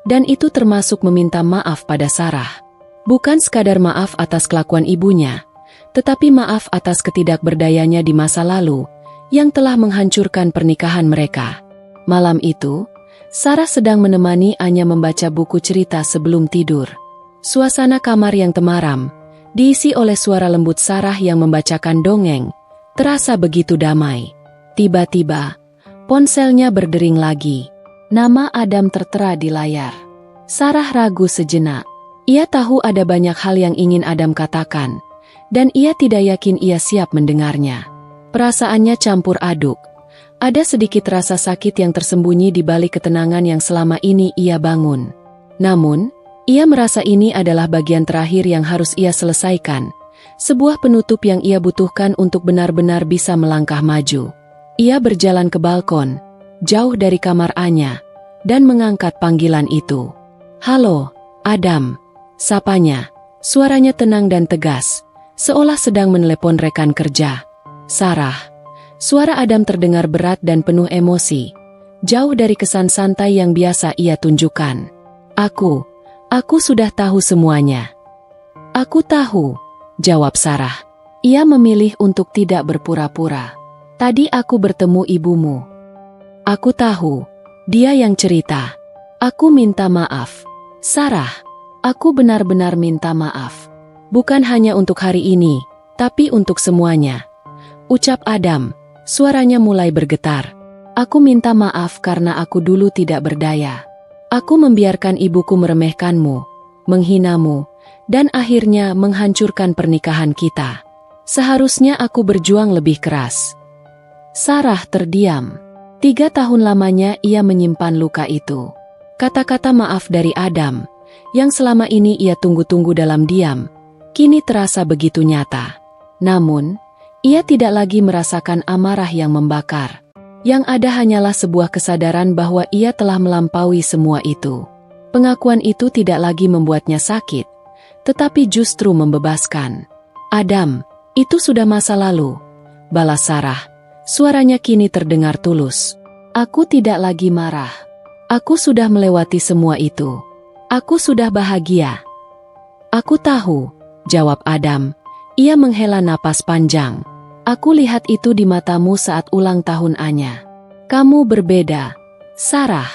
dan itu termasuk meminta maaf pada Sarah. Bukan sekadar maaf atas kelakuan ibunya, tetapi maaf atas ketidakberdayanya di masa lalu, yang telah menghancurkan pernikahan mereka. Malam itu, Sarah sedang menemani Anya membaca buku cerita sebelum tidur. Suasana kamar yang temaram, diisi oleh suara lembut Sarah yang membacakan dongeng, terasa begitu damai. Tiba-tiba, ponselnya berdering lagi. Nama Adam tertera di layar. Sarah ragu sejenak. Ia tahu ada banyak hal yang ingin Adam katakan, dan ia tidak yakin ia siap mendengarnya. Perasaannya campur aduk. Ada sedikit rasa sakit yang tersembunyi di balik ketenangan yang selama ini ia bangun. Namun, ia merasa ini adalah bagian terakhir yang harus ia selesaikan, sebuah penutup yang ia butuhkan untuk benar-benar bisa melangkah maju. Ia berjalan ke balkon, jauh dari kamar Anya, dan mengangkat panggilan itu. "Halo, Adam," sapanya. Suaranya tenang dan tegas, seolah sedang menelepon rekan kerja. "Sarah." Suara Adam terdengar berat dan penuh emosi, jauh dari kesan santai yang biasa ia tunjukkan. Aku sudah tahu semuanya." "Aku tahu," jawab Sarah. Ia memilih untuk tidak berpura-pura. "Tadi aku bertemu ibumu." "Aku tahu," dia yang cerita. "Aku minta maaf." "Sarah, Aku benar-benar minta maaf. Bukan hanya untuk hari ini, tapi untuk semuanya. Ucap Adam, suaranya mulai bergetar. Aku minta maaf karena aku dulu tidak berdaya. Aku membiarkan ibuku meremehkanmu, menghinamu, dan akhirnya menghancurkan pernikahan kita. Seharusnya aku berjuang lebih keras. Sarah terdiam. 3 tahun lamanya ia menyimpan luka itu. Kata-kata maaf dari Adam, yang selama ini ia tunggu-tunggu dalam diam, kini terasa begitu nyata. Namun, ia tidak lagi merasakan amarah yang membakar. Yang ada hanyalah sebuah kesadaran bahwa ia telah melampaui semua itu. Pengakuan itu tidak lagi membuatnya sakit, tetapi justru membebaskan. Adam, itu sudah masa lalu, balas Sarah. Suaranya kini terdengar tulus. Aku tidak lagi marah. Aku sudah melewati semua itu. Aku sudah bahagia. Aku tahu, jawab Adam. Ia menghela napas panjang. Aku lihat itu di matamu saat ulang tahun Anya. Kamu berbeda, Sarah.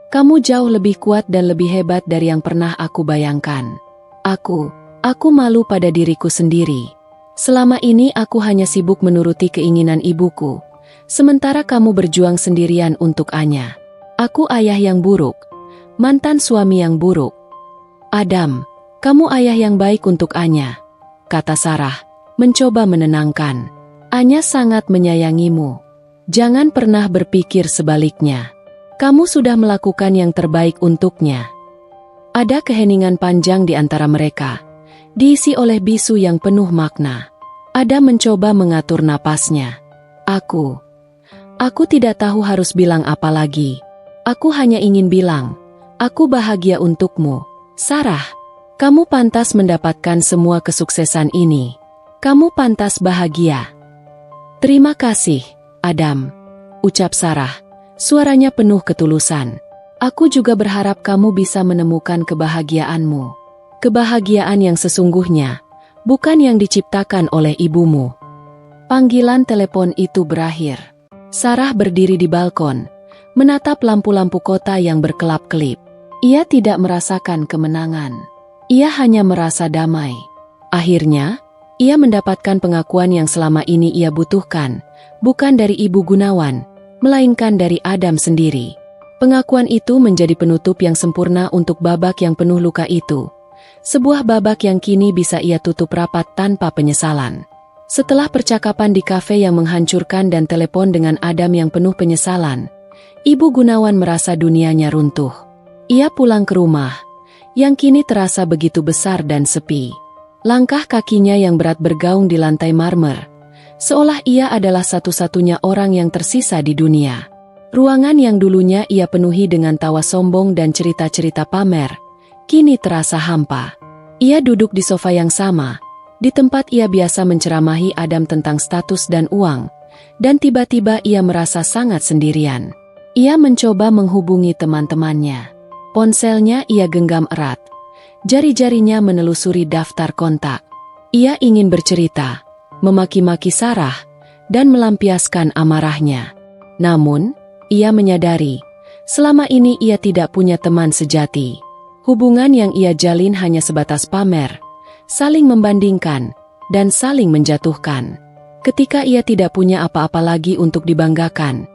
Kamu jauh lebih kuat dan lebih hebat dari yang pernah aku bayangkan. Aku malu pada diriku sendiri. Selama ini aku hanya sibuk menuruti keinginan ibuku, sementara kamu berjuang sendirian untuk Anya. Aku ayah yang buruk, mantan suami yang buruk. Adam, kamu ayah yang baik untuk Anya, kata Sarah, mencoba menenangkan. Anya sangat menyayangimu. Jangan pernah berpikir sebaliknya. Kamu sudah melakukan yang terbaik untuknya. Ada keheningan panjang di antara mereka, diisi oleh bisu yang penuh makna. Adam mencoba mengatur napasnya. Aku tidak tahu harus bilang apa lagi. Aku hanya ingin bilang, aku bahagia untukmu, Sarah. Kamu pantas mendapatkan semua kesuksesan ini. Kamu pantas bahagia. Terima kasih, Adam, ucap Sarah. Suaranya penuh ketulusan. Aku juga berharap kamu bisa menemukan kebahagiaanmu. Kebahagiaan yang sesungguhnya, bukan yang diciptakan oleh ibumu. Panggilan telepon itu berakhir. Sarah berdiri di balkon, menatap lampu-lampu kota yang berkelap-kelip. Ia tidak merasakan kemenangan. Ia hanya merasa damai. Akhirnya, ia mendapatkan pengakuan yang selama ini ia butuhkan, bukan dari Ibu Gunawan, melainkan dari Adam sendiri. Pengakuan itu menjadi penutup yang sempurna untuk babak yang penuh luka itu. Sebuah babak yang kini bisa ia tutup rapat tanpa penyesalan. Setelah percakapan di kafe yang menghancurkan dan telepon dengan Adam yang penuh penyesalan, Ibu Gunawan merasa dunianya runtuh. Ia pulang ke rumah, yang kini terasa begitu besar dan sepi. Langkah kakinya yang berat bergaung di lantai marmer, seolah ia adalah satu-satunya orang yang tersisa di dunia. Ruangan yang dulunya ia penuhi dengan tawa sombong dan cerita-cerita pamer, kini terasa hampa. Ia duduk di sofa yang sama, di tempat ia biasa menceramahi Adam tentang status dan uang, dan tiba-tiba ia merasa sangat sendirian. Ia mencoba menghubungi teman-temannya. Ponselnya ia genggam erat. Jari-jarinya menelusuri daftar kontak. Ia ingin bercerita, memaki-maki Sarah, dan melampiaskan amarahnya. Namun, ia menyadari, selama ini ia tidak punya teman sejati. Hubungan yang ia jalin hanya sebatas pamer, saling membandingkan, dan saling menjatuhkan. Ketika ia tidak punya apa-apa lagi untuk dibanggakan,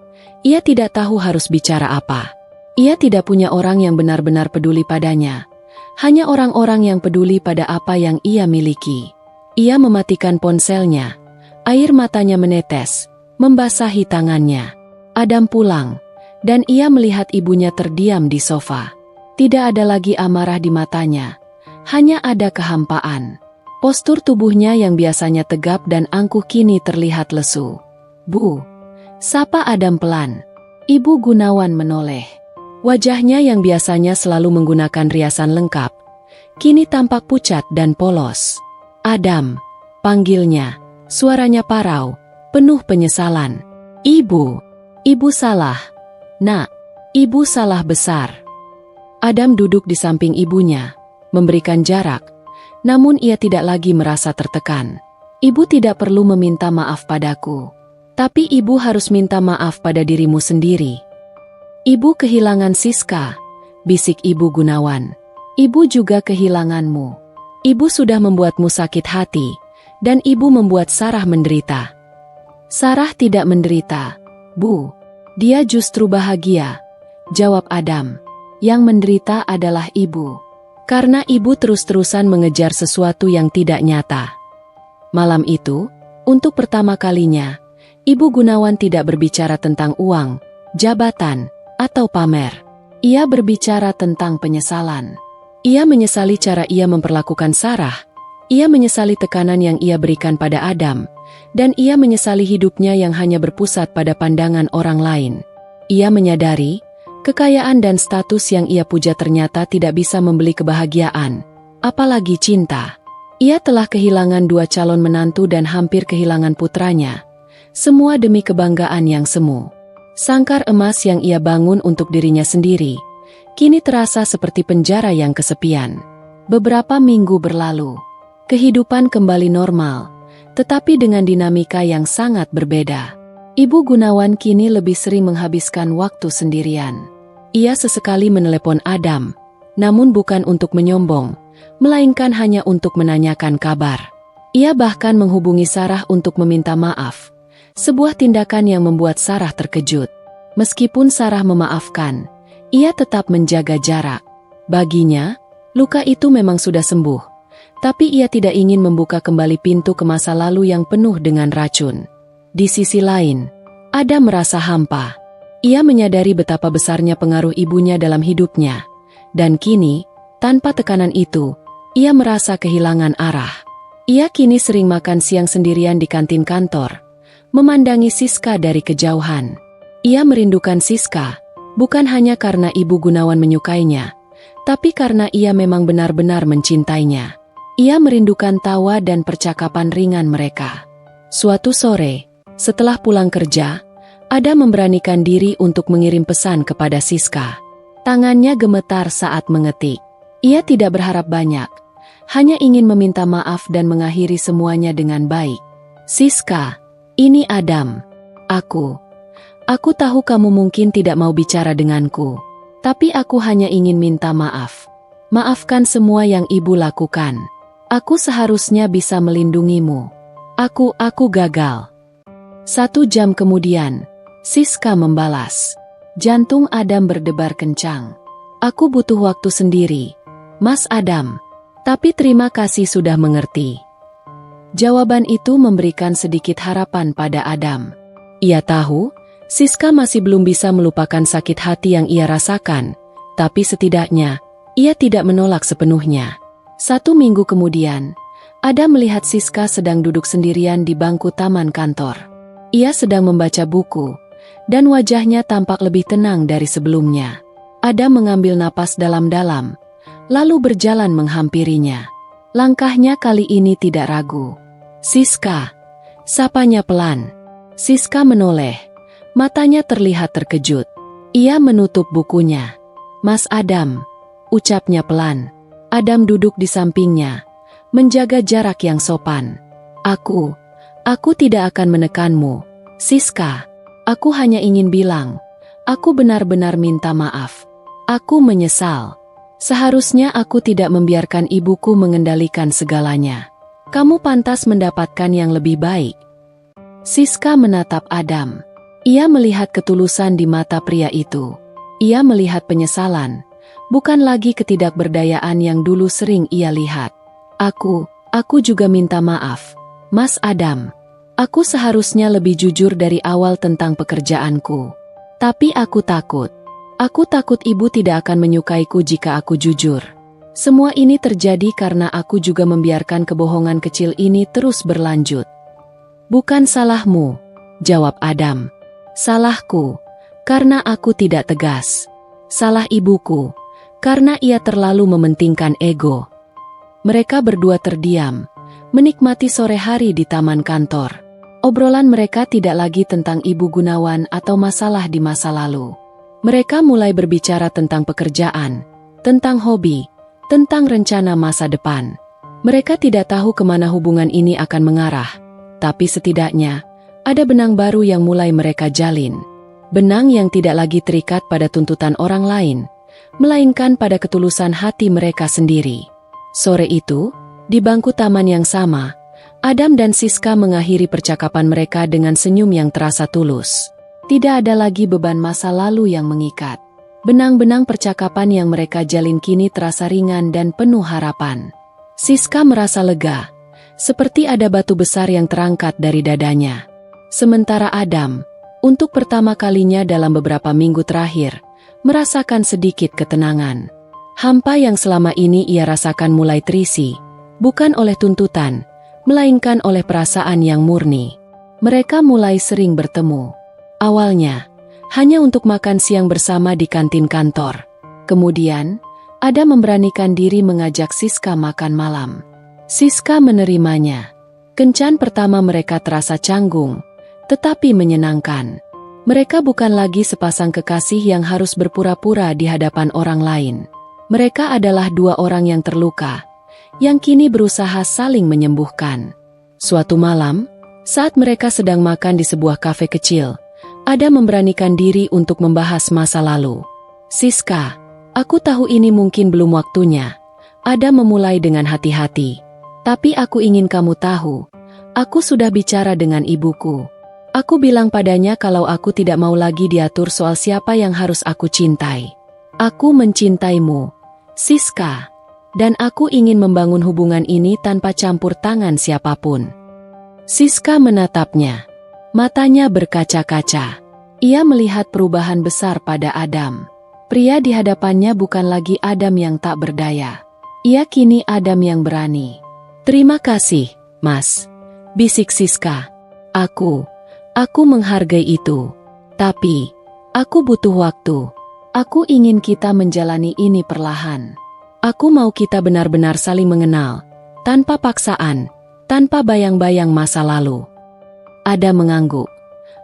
ia tidak tahu harus bicara apa. Ia tidak punya orang yang benar-benar peduli padanya. Hanya orang-orang yang peduli pada apa yang ia miliki. Ia mematikan ponselnya. Air matanya menetes, membasahi tangannya. Adam pulang, dan ia melihat ibunya terdiam di sofa. Tidak ada lagi amarah di matanya. Hanya ada kehampaan. Postur tubuhnya yang biasanya tegap dan angkuh kini terlihat lesu. "Bu," sapa Adam pelan. Ibu Gunawan menoleh. Wajahnya yang biasanya selalu menggunakan riasan lengkap, kini tampak pucat dan polos. "Adam," panggilnya, suaranya parau, penuh penyesalan. Ibu salah. Nak, ibu salah besar." Adam duduk di samping ibunya, memberikan jarak, namun ia tidak lagi merasa tertekan. "Ibu tidak perlu meminta maaf padaku, tapi ibu harus minta maaf pada dirimu sendiri." "Ibu kehilangan Siska," bisik Ibu Gunawan. Ibu juga kehilanganmu. Ibu sudah membuatmu sakit hati, dan ibu membuat Sarah menderita. Sarah tidak menderita, Bu. Dia justru bahagia, jawab Adam. Yang menderita adalah ibu. Karena ibu terus-terusan mengejar sesuatu yang tidak nyata. Malam itu, untuk pertama kalinya, Ibu Gunawan tidak berbicara tentang uang, jabatan, atau pamer. Ia berbicara tentang penyesalan. Ia menyesali cara ia memperlakukan Sarah. Ia menyesali tekanan yang ia berikan pada Adam. Dan ia menyesali hidupnya yang hanya berpusat pada pandangan orang lain. Ia menyadari, kekayaan dan status yang ia puja ternyata tidak bisa membeli kebahagiaan, apalagi cinta. Ia telah kehilangan 2 calon menantu dan hampir kehilangan putranya. Semua demi kebanggaan yang semu. Sangkar emas yang ia bangun untuk dirinya sendiri, kini terasa seperti penjara yang kesepian. Beberapa minggu berlalu. Kehidupan kembali normal, tetapi dengan dinamika yang sangat berbeda. Ibu Gunawan kini lebih sering menghabiskan waktu sendirian. Ia sesekali menelepon Adam, namun bukan untuk menyombong, melainkan hanya untuk menanyakan kabar. Ia bahkan menghubungi Sarah untuk meminta maaf, sebuah tindakan yang membuat Sarah terkejut. Meskipun Sarah memaafkan, ia tetap menjaga jarak. Baginya, luka itu memang sudah sembuh, tapi ia tidak ingin membuka kembali pintu ke masa lalu yang penuh dengan racun. Di sisi lain, Adam merasa hampa. Ia menyadari betapa besarnya pengaruh ibunya dalam hidupnya. Dan kini, tanpa tekanan itu, ia merasa kehilangan arah. Ia kini sering makan siang sendirian di kantin kantor, memandangi Siska dari kejauhan. Ia merindukan Siska, bukan hanya karena Ibu Gunawan menyukainya, tapi karena ia memang benar-benar mencintainya. Ia merindukan tawa dan percakapan ringan mereka. Suatu sore, setelah pulang kerja, Adam memberanikan diri untuk mengirim pesan kepada Siska. Tangannya gemetar saat mengetik. Ia tidak berharap banyak, hanya ingin meminta maaf dan mengakhiri semuanya dengan baik. Siska, ini Adam. Aku tahu kamu mungkin tidak mau bicara denganku, tapi aku hanya ingin minta maaf. Maafkan semua yang ibu lakukan. Aku seharusnya bisa melindungimu. Aku gagal. 1 jam kemudian, Siska membalas. Jantung Adam berdebar kencang. Aku butuh waktu sendiri, Mas Adam. Tapi terima kasih sudah mengerti. Jawaban itu memberikan sedikit harapan pada Adam. Ia tahu, Siska masih belum bisa melupakan sakit hati yang ia rasakan, tapi setidaknya, ia tidak menolak sepenuhnya. 1 minggu kemudian, Adam melihat Siska sedang duduk sendirian di bangku taman kantor. Ia sedang membaca buku, dan wajahnya tampak lebih tenang dari sebelumnya. Adam mengambil napas dalam-dalam, lalu berjalan menghampirinya. Langkahnya kali ini tidak ragu. Siska, sapanya pelan. Siska menoleh, matanya terlihat terkejut. Ia menutup bukunya. Mas Adam, ucapnya pelan. Adam duduk di sampingnya, menjaga jarak yang sopan. Aku tidak akan menekanmu, Siska. Aku hanya ingin bilang, aku benar-benar minta maaf. Aku menyesal. Seharusnya aku tidak membiarkan ibuku mengendalikan segalanya. Kamu pantas mendapatkan yang lebih baik. Siska menatap Adam. Ia melihat ketulusan di mata pria itu. Ia melihat penyesalan, bukan lagi ketidakberdayaan yang dulu sering ia lihat. Aku juga minta maaf, Mas Adam. Aku seharusnya lebih jujur dari awal tentang pekerjaanku. Tapi aku takut. Aku takut ibu tidak akan menyukaiku jika aku jujur. Semua ini terjadi karena aku juga membiarkan kebohongan kecil ini terus berlanjut. Bukan salahmu, jawab Adam. Salahku, karena aku tidak tegas. Salah ibuku, karena ia terlalu mementingkan ego. Mereka berdua terdiam, menikmati sore hari di taman kantor. Obrolan mereka tidak lagi tentang Ibu Gunawan atau masalah di masa lalu. Mereka mulai berbicara tentang pekerjaan, tentang hobi, tentang rencana masa depan. Mereka tidak tahu kemana hubungan ini akan mengarah, tapi setidaknya ada benang baru yang mulai mereka jalin. Benang yang tidak lagi terikat pada tuntutan orang lain, melainkan pada ketulusan hati mereka sendiri. Sore itu, di bangku taman yang sama, Adam dan Siska mengakhiri percakapan mereka dengan senyum yang terasa tulus. Tidak ada lagi beban masa lalu yang mengikat. Benang-benang percakapan yang mereka jalin kini terasa ringan dan penuh harapan. Siska merasa lega, seperti ada batu besar yang terangkat dari dadanya. Sementara Adam, untuk pertama kalinya dalam beberapa minggu terakhir, merasakan sedikit ketenangan. Hampa yang selama ini ia rasakan mulai terisi, bukan oleh tuntutan, melainkan oleh perasaan yang murni. Mereka mulai sering bertemu. Awalnya, hanya untuk makan siang bersama di kantin kantor. Kemudian, Adam memberanikan diri mengajak Siska makan malam. Siska menerimanya. Kencan pertama mereka terasa canggung, tetapi menyenangkan. Mereka bukan lagi sepasang kekasih yang harus berpura-pura di hadapan orang lain. Mereka adalah dua orang yang terluka, yang kini berusaha saling menyembuhkan. Suatu malam, saat mereka sedang makan di sebuah kafe kecil, Adam memberanikan diri untuk membahas masa lalu. Siska, aku tahu ini mungkin belum waktunya. Adam memulai dengan hati-hati. Tapi aku ingin kamu tahu, aku sudah bicara dengan ibuku. Aku bilang padanya kalau aku tidak mau lagi diatur soal siapa yang harus aku cintai. Aku mencintaimu, Siska, dan aku ingin membangun hubungan ini tanpa campur tangan siapapun. Siska menatapnya. Matanya berkaca-kaca. Ia melihat perubahan besar pada Adam. Pria di hadapannya bukan lagi Adam yang tak berdaya. Ia kini Adam yang berani. Terima kasih, Mas, bisik Siska. Aku menghargai itu. Tapi, aku butuh waktu. Aku ingin kita menjalani ini perlahan. Aku mau kita benar-benar saling mengenal, tanpa paksaan, tanpa bayang-bayang masa lalu. Adam mengangguk.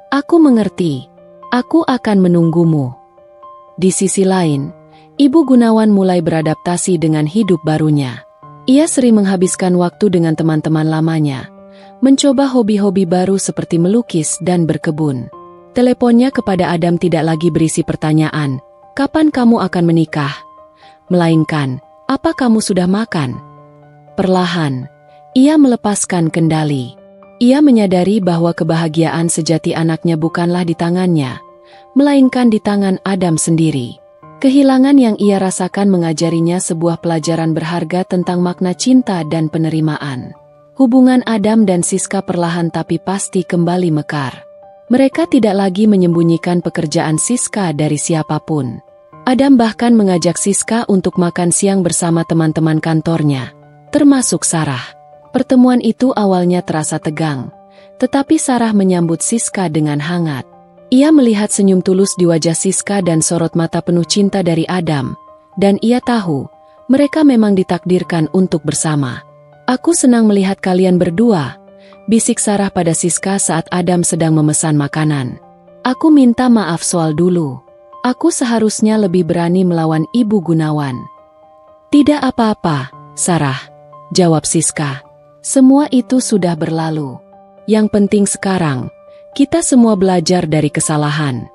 Aku mengerti. Aku akan menunggumu. Di sisi lain, Ibu Gunawan mulai beradaptasi dengan hidup barunya. Ia sering menghabiskan waktu dengan teman-teman lamanya, mencoba hobi-hobi baru seperti melukis dan berkebun. Teleponnya kepada Adam tidak lagi berisi pertanyaan, "Kapan kamu akan menikah?" Melainkan, "Apa kamu sudah makan?" Perlahan, ia melepaskan kendali. Ia menyadari bahwa kebahagiaan sejati anaknya bukanlah di tangannya, melainkan di tangan Adam sendiri. Kehilangan yang ia rasakan mengajarinya sebuah pelajaran berharga tentang makna cinta dan penerimaan. Hubungan Adam dan Siska perlahan tapi pasti kembali mekar. Mereka tidak lagi menyembunyikan pekerjaan Siska dari siapapun. Adam bahkan mengajak Siska untuk makan siang bersama teman-teman kantornya, termasuk Sarah. Pertemuan itu awalnya terasa tegang, tetapi Sarah menyambut Siska dengan hangat. Ia melihat senyum tulus di wajah Siska dan sorot mata penuh cinta dari Adam, dan ia tahu, mereka memang ditakdirkan untuk bersama. Aku senang melihat kalian berdua, bisik Sarah pada Siska saat Adam sedang memesan makanan. Aku minta maaf soal dulu. Aku seharusnya lebih berani melawan Ibu Gunawan. Tidak apa-apa, Sarah, jawab Siska. Semua itu sudah berlalu. Yang penting sekarang, kita semua belajar dari kesalahan.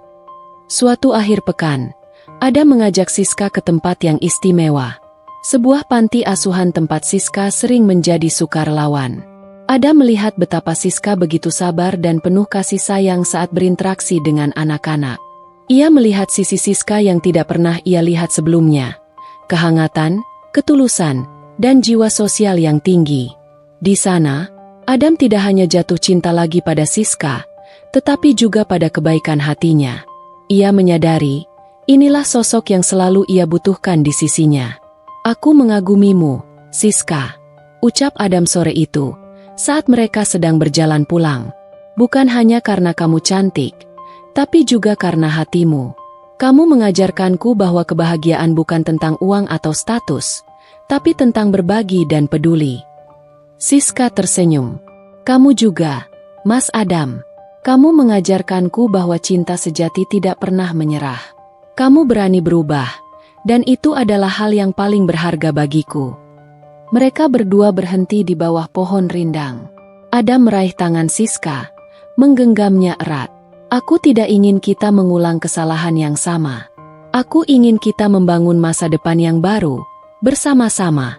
Suatu akhir pekan, Adam mengajak Siska ke tempat yang istimewa. Sebuah panti asuhan tempat Siska sering menjadi sukarelawan. Adam melihat betapa Siska begitu sabar dan penuh kasih sayang saat berinteraksi dengan anak-anak. Ia melihat sisi Siska yang tidak pernah ia lihat sebelumnya. Kehangatan, ketulusan, dan jiwa sosial yang tinggi. Di sana, Adam tidak hanya jatuh cinta lagi pada Siska, tetapi juga pada kebaikan hatinya. Ia menyadari, inilah sosok yang selalu ia butuhkan di sisinya. Aku mengagumimu, Siska, ucap Adam sore itu, saat mereka sedang berjalan pulang. Bukan hanya karena kamu cantik, tapi juga karena hatimu. Kamu mengajarkanku bahwa kebahagiaan bukan tentang uang atau status, tapi tentang berbagi dan peduli. Siska tersenyum. Kamu juga, Mas Adam. Kamu mengajarkanku bahwa cinta sejati tidak pernah menyerah. Kamu berani berubah, dan itu adalah hal yang paling berharga bagiku. Mereka berdua berhenti di bawah pohon rindang. Adam meraih tangan Siska, menggenggamnya erat. Aku tidak ingin kita mengulang kesalahan yang sama. Aku ingin kita membangun masa depan yang baru, bersama-sama.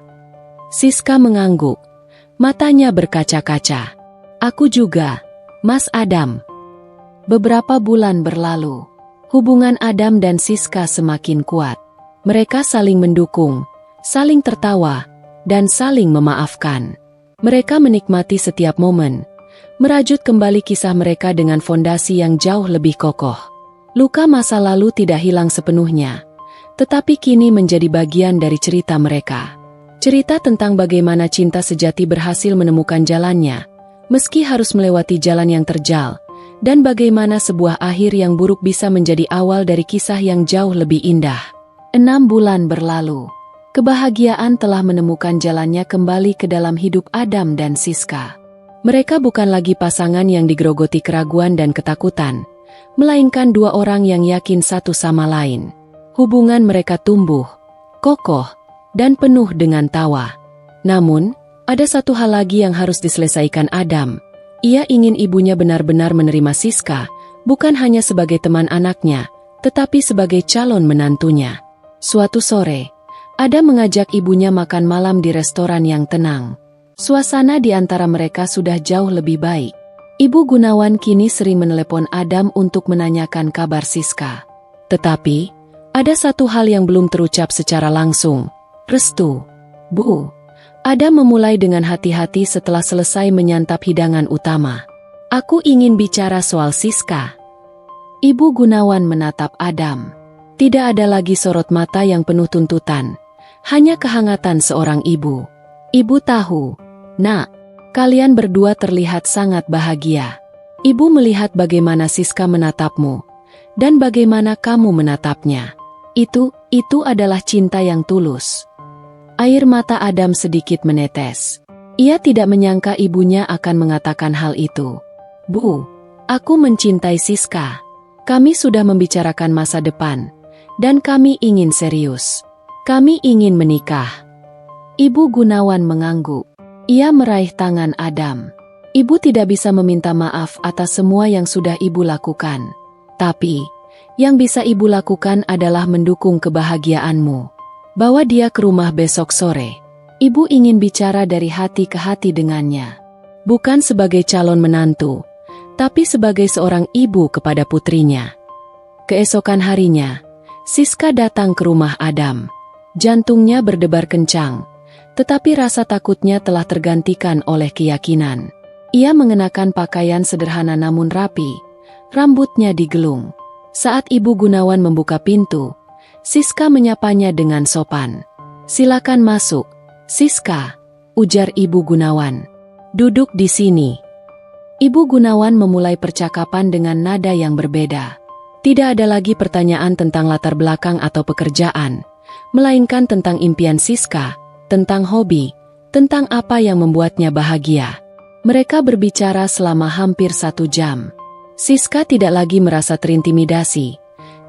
Siska mengangguk, matanya berkaca-kaca. Aku juga, Mas Adam. Beberapa bulan berlalu. Hubungan Adam dan Siska semakin kuat. Mereka saling mendukung, saling tertawa, dan saling memaafkan. Mereka menikmati setiap momen, merajut kembali kisah mereka dengan fondasi yang jauh lebih kokoh. Luka masa lalu tidak hilang sepenuhnya, tetapi kini menjadi bagian dari cerita mereka. Cerita tentang bagaimana cinta sejati berhasil menemukan jalannya, meski harus melewati jalan yang terjal, dan bagaimana sebuah akhir yang buruk bisa menjadi awal dari kisah yang jauh lebih indah. 6 bulan berlalu. Kebahagiaan telah menemukan jalannya kembali ke dalam hidup Adam dan Siska. Mereka bukan lagi pasangan yang digerogoti keraguan dan ketakutan, melainkan dua orang yang yakin satu sama lain. Hubungan mereka tumbuh, kokoh, dan penuh dengan tawa. Namun, ada satu hal lagi yang harus diselesaikan Adam. Ia ingin ibunya benar-benar menerima Siska, bukan hanya sebagai teman anaknya, tetapi sebagai calon menantunya. Suatu sore, Adam mengajak ibunya makan malam di restoran yang tenang. Suasana di antara mereka sudah jauh lebih baik. Ibu Gunawan kini sering menelepon Adam untuk menanyakan kabar Siska. Tetapi, ada satu hal yang belum terucap secara langsung. Restu, Bu. Adam memulai dengan hati-hati setelah selesai menyantap hidangan utama. Aku ingin bicara soal Siska. Ibu Gunawan menatap Adam. Tidak ada lagi sorot mata yang penuh tuntutan. Hanya kehangatan seorang ibu. Ibu tahu, Nak, kalian berdua terlihat sangat bahagia. Ibu melihat bagaimana Siska menatapmu, dan bagaimana kamu menatapnya. Itu adalah cinta yang tulus. Air mata Adam sedikit menetes. Ia tidak menyangka ibunya akan mengatakan hal itu. Bu, aku mencintai Siska. Kami sudah membicarakan masa depan, dan kami ingin serius. Kami ingin menikah. Ibu Gunawan mengangguk. Ia meraih tangan Adam. Ibu tidak bisa meminta maaf atas semua yang sudah ibu lakukan. Tapi, yang bisa ibu lakukan adalah mendukung kebahagiaanmu. Bawa dia ke rumah besok sore. Ibu ingin bicara dari hati ke hati dengannya. Bukan sebagai calon menantu, tapi sebagai seorang ibu kepada putrinya. Keesokan harinya, Siska datang ke rumah Adam. Jantungnya berdebar kencang. Tetapi rasa takutnya telah tergantikan oleh keyakinan. Ia mengenakan pakaian sederhana namun rapi, rambutnya digelung. Saat Ibu Gunawan membuka pintu, Siska menyapanya dengan sopan. Silakan masuk, Siska, ujar Ibu Gunawan. Duduk di sini. Ibu Gunawan memulai percakapan dengan nada yang berbeda. Tidak ada lagi pertanyaan tentang latar belakang atau pekerjaan, melainkan tentang impian Siska, tentang hobi, tentang apa yang membuatnya bahagia. Mereka berbicara selama hampir 1 jam. Siska tidak lagi merasa terintimidasi.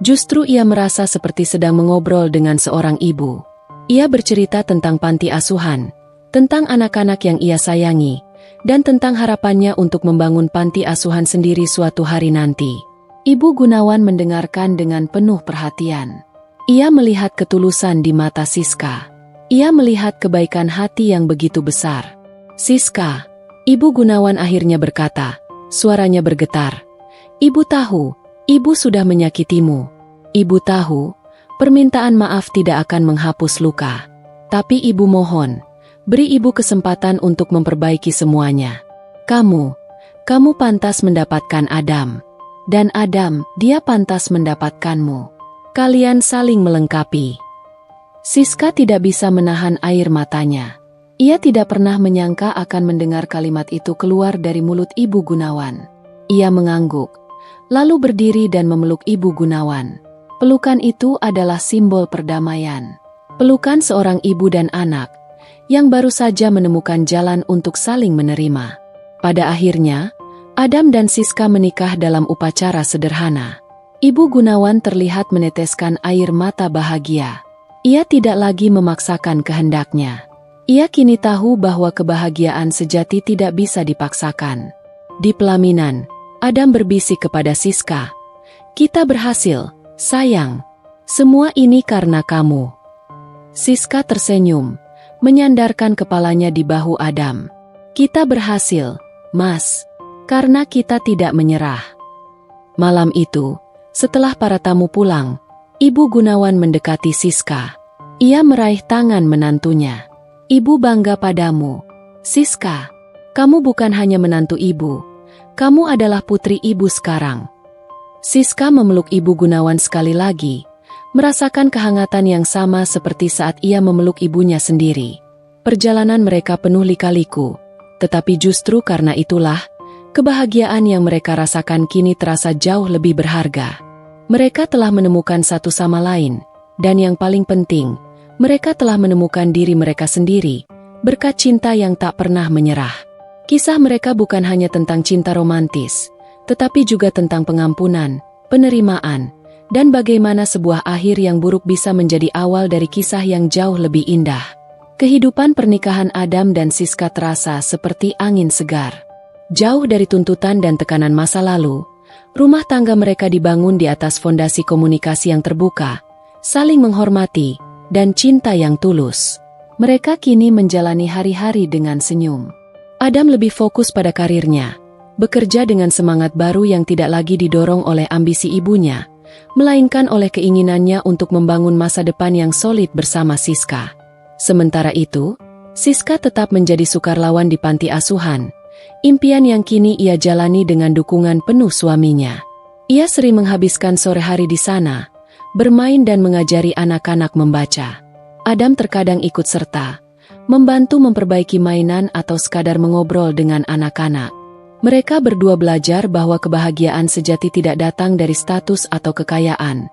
Justru ia merasa seperti sedang mengobrol dengan seorang ibu. Ia bercerita tentang panti asuhan, tentang anak-anak yang ia sayangi, dan tentang harapannya untuk membangun panti asuhan sendiri suatu hari nanti. Ibu Gunawan mendengarkan dengan penuh perhatian. Ia melihat ketulusan di mata Siska. Ia melihat kebaikan hati yang begitu besar. Siska, Ibu Gunawan akhirnya berkata, suaranya bergetar. Ibu tahu, ibu sudah menyakitimu. Ibu tahu, permintaan maaf tidak akan menghapus luka. Tapi ibu mohon, beri ibu kesempatan untuk memperbaiki semuanya. Kamu pantas mendapatkan Adam. Dan Adam, dia pantas mendapatkanmu. Kalian saling melengkapi. Siska tidak bisa menahan air matanya. Ia tidak pernah menyangka akan mendengar kalimat itu keluar dari mulut Ibu Gunawan. Ia mengangguk, lalu berdiri dan memeluk Ibu Gunawan. Pelukan itu adalah simbol perdamaian. Pelukan seorang ibu dan anak, yang baru saja menemukan jalan untuk saling menerima. Pada akhirnya, Adam dan Siska menikah dalam upacara sederhana. Ibu Gunawan terlihat meneteskan air mata bahagia. Ia tidak lagi memaksakan kehendaknya. Ia kini tahu bahwa kebahagiaan sejati tidak bisa dipaksakan. Di pelaminan, Adam berbisik kepada Siska, "Kita berhasil, sayang. Semua ini karena kamu. Siska tersenyum, menyandarkan kepalanya di bahu Adam. Kita berhasil, Mas, karena kita tidak menyerah. Malam itu, setelah para tamu pulang, Ibu Gunawan mendekati Siska. Ia meraih tangan menantunya. Ibu bangga padamu. Siska, kamu bukan hanya menantu ibu, kamu adalah putri ibu sekarang. Siska memeluk Ibu Gunawan sekali lagi, merasakan kehangatan yang sama seperti saat ia memeluk ibunya sendiri. Perjalanan mereka penuh lika-liku, tetapi justru karena itulah, kebahagiaan yang mereka rasakan kini terasa jauh lebih berharga. Mereka telah menemukan satu sama lain, dan yang paling penting, mereka telah menemukan diri mereka sendiri, berkat cinta yang tak pernah menyerah. Kisah mereka bukan hanya tentang cinta romantis, tetapi juga tentang pengampunan, penerimaan, dan bagaimana sebuah akhir yang buruk bisa menjadi awal dari kisah yang jauh lebih indah. Kehidupan pernikahan Adam dan Siska terasa seperti angin segar. Jauh dari tuntutan dan tekanan masa lalu, rumah tangga mereka dibangun di atas fondasi komunikasi yang terbuka, saling menghormati, dan cinta yang tulus. Mereka kini menjalani hari-hari dengan senyum. Adam lebih fokus pada karirnya, bekerja dengan semangat baru yang tidak lagi didorong oleh ambisi ibunya, melainkan oleh keinginannya untuk membangun masa depan yang solid bersama Siska. Sementara itu, Siska tetap menjadi sukarlawan di panti asuhan, impian yang kini ia jalani dengan dukungan penuh suaminya. Ia sering menghabiskan sore hari di sana, bermain dan mengajari anak-anak membaca. Adam terkadang ikut serta, membantu memperbaiki mainan atau sekadar mengobrol dengan anak-anak. Mereka berdua belajar bahwa kebahagiaan sejati tidak datang dari status atau kekayaan,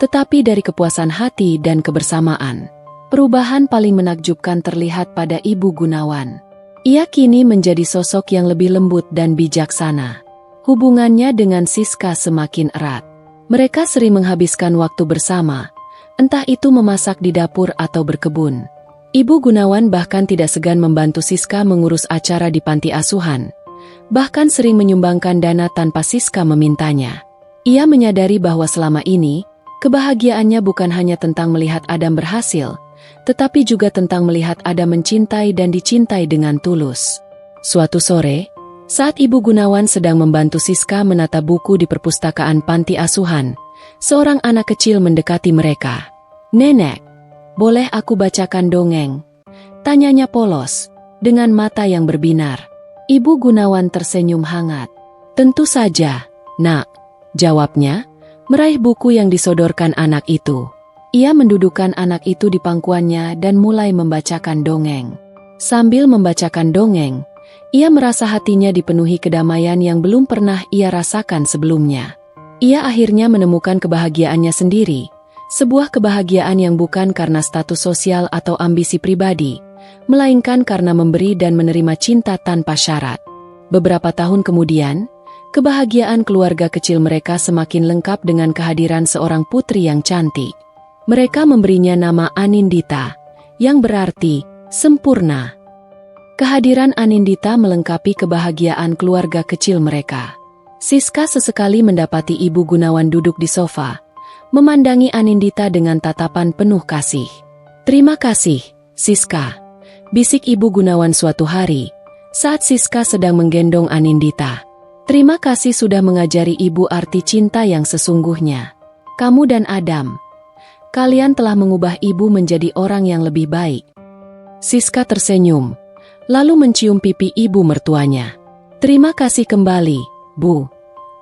tetapi dari kepuasan hati dan kebersamaan. Perubahan paling menakjubkan terlihat pada Ibu Gunawan. Ia kini menjadi sosok yang lebih lembut dan bijaksana. Hubungannya dengan Siska semakin erat. Mereka sering menghabiskan waktu bersama, entah itu memasak di dapur atau berkebun. Ibu Gunawan bahkan tidak segan membantu Siska mengurus acara di panti asuhan, bahkan sering menyumbangkan dana tanpa Siska memintanya. Ia menyadari bahwa selama ini, kebahagiaannya bukan hanya tentang melihat Adam berhasil, tetapi juga tentang melihat Adam mencintai dan dicintai dengan tulus. Suatu sore, saat Ibu Gunawan sedang membantu Siska menata buku di perpustakaan panti asuhan, seorang anak kecil mendekati mereka. "Nenek, boleh aku bacakan dongeng?" tanyanya polos, dengan mata yang berbinar. Ibu Gunawan tersenyum hangat. "Tentu saja, Nak," jawabnya, meraih buku yang disodorkan anak itu. Ia mendudukkan anak itu di pangkuannya dan mulai membacakan dongeng. Sambil membacakan dongeng, ia merasa hatinya dipenuhi kedamaian yang belum pernah ia rasakan sebelumnya. Ia akhirnya menemukan kebahagiaannya sendiri, sebuah kebahagiaan yang bukan karena status sosial atau ambisi pribadi, melainkan karena memberi dan menerima cinta tanpa syarat. Beberapa tahun kemudian, kebahagiaan keluarga kecil mereka semakin lengkap dengan kehadiran seorang putri yang cantik. Mereka memberinya nama Anindita, yang berarti sempurna. Kehadiran Anindita melengkapi kebahagiaan keluarga kecil mereka. Siska sesekali mendapati Ibu Gunawan duduk di sofa, memandangi Anindita dengan tatapan penuh kasih. "Terima kasih, Siska," bisik Ibu Gunawan suatu hari, saat Siska sedang menggendong Anindita. "Terima kasih sudah mengajari Ibu arti cinta yang sesungguhnya. Kamu dan Adam, kalian telah mengubah Ibu menjadi orang yang lebih baik." Siska tersenyum, lalu mencium pipi ibu mertuanya. "Terima kasih kembali, Bu,"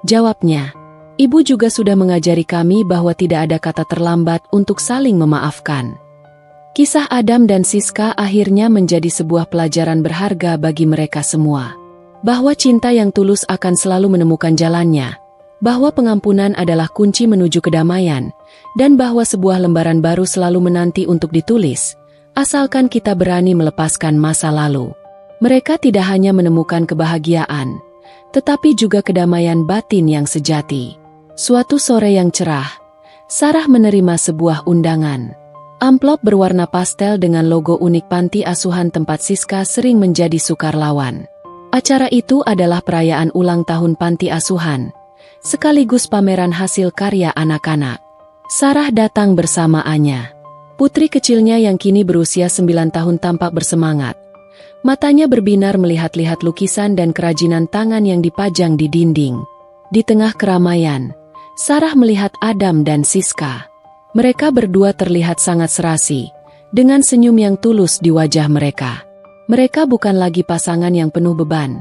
jawabnya. "Ibu juga sudah mengajari kami bahwa tidak ada kata terlambat untuk saling memaafkan." Kisah Adam dan Siska akhirnya menjadi sebuah pelajaran berharga bagi mereka semua. Bahwa cinta yang tulus akan selalu menemukan jalannya, bahwa pengampunan adalah kunci menuju kedamaian, dan bahwa sebuah lembaran baru selalu menanti untuk ditulis, asalkan kita berani melepaskan masa lalu. Mereka tidak hanya menemukan kebahagiaan, tetapi juga kedamaian batin yang sejati. Suatu sore yang cerah, Sarah menerima sebuah undangan. Amplop berwarna pastel dengan logo unik panti asuhan tempat Siska sering menjadi sukarlawan. Acara itu adalah perayaan ulang tahun panti asuhan, sekaligus pameran hasil karya anak-anak. Sarah datang bersama Anya. Putri kecilnya yang kini berusia 9 tahun tampak bersemangat. Matanya berbinar melihat-lihat lukisan dan kerajinan tangan yang dipajang di dinding. Di tengah keramaian, Sarah melihat Adam dan Siska. Mereka berdua terlihat sangat serasi, dengan senyum yang tulus di wajah mereka. Mereka bukan lagi pasangan yang penuh beban,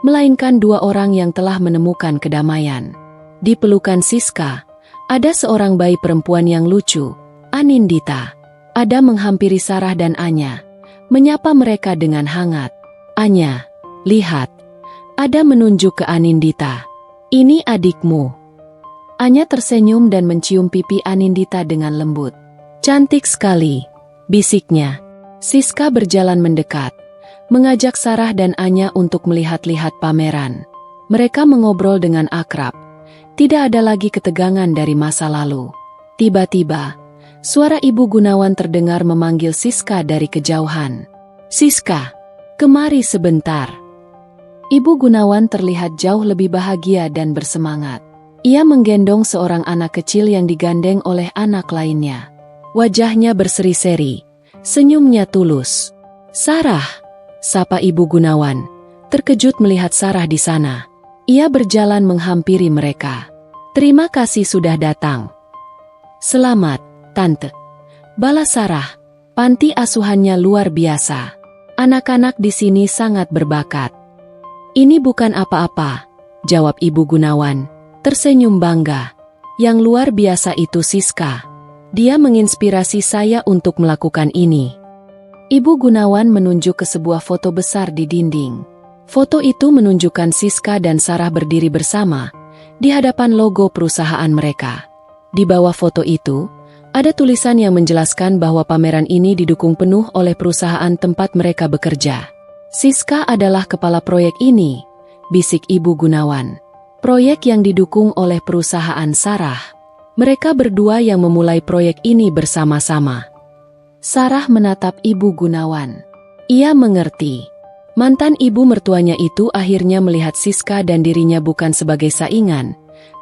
melainkan dua orang yang telah menemukan kedamaian. Di pelukan Siska, ada seorang bayi perempuan yang lucu, Anindita. Adam menghampiri Sarah dan Anya, menyapa mereka dengan hangat. Anya, lihat. Adam menunjuk ke Anindita. Ini adikmu. Anya tersenyum dan mencium pipi Anindita dengan lembut. Cantik sekali, bisiknya. Siska berjalan mendekat, mengajak Sarah dan Anya untuk melihat-lihat pameran. Mereka mengobrol dengan akrab. Tidak ada lagi ketegangan dari masa lalu. Tiba-tiba, suara Ibu Gunawan terdengar memanggil Siska dari kejauhan. Siska, kemari sebentar. Ibu Gunawan terlihat jauh lebih bahagia dan bersemangat. Ia menggendong seorang anak kecil yang digandeng oleh anak lainnya. Wajahnya berseri-seri, senyumnya tulus. Sarah, sapa Ibu Gunawan, terkejut melihat Sarah di sana. Ia berjalan menghampiri mereka. Terima kasih sudah datang. Selamat, Tante. Balas Sarah, panti asuhannya luar biasa. Anak-anak di sini sangat berbakat. Ini bukan apa-apa, jawab Ibu Gunawan, tersenyum bangga. Yang luar biasa itu Siska. Dia menginspirasi saya untuk melakukan ini. Ibu Gunawan menunjuk ke sebuah foto besar di dinding. Foto itu menunjukkan Siska dan Sarah berdiri bersama di hadapan logo perusahaan mereka. Di bawah foto itu, ada tulisan yang menjelaskan bahwa pameran ini didukung penuh oleh perusahaan tempat mereka bekerja. Siska adalah kepala proyek ini, bisik Ibu Gunawan. Proyek yang didukung oleh perusahaan Sarah. Mereka berdua yang memulai proyek ini bersama-sama. Sarah menatap Ibu Gunawan. Ia mengerti. Mantan ibu mertuanya itu akhirnya melihat Siska dan dirinya bukan sebagai saingan,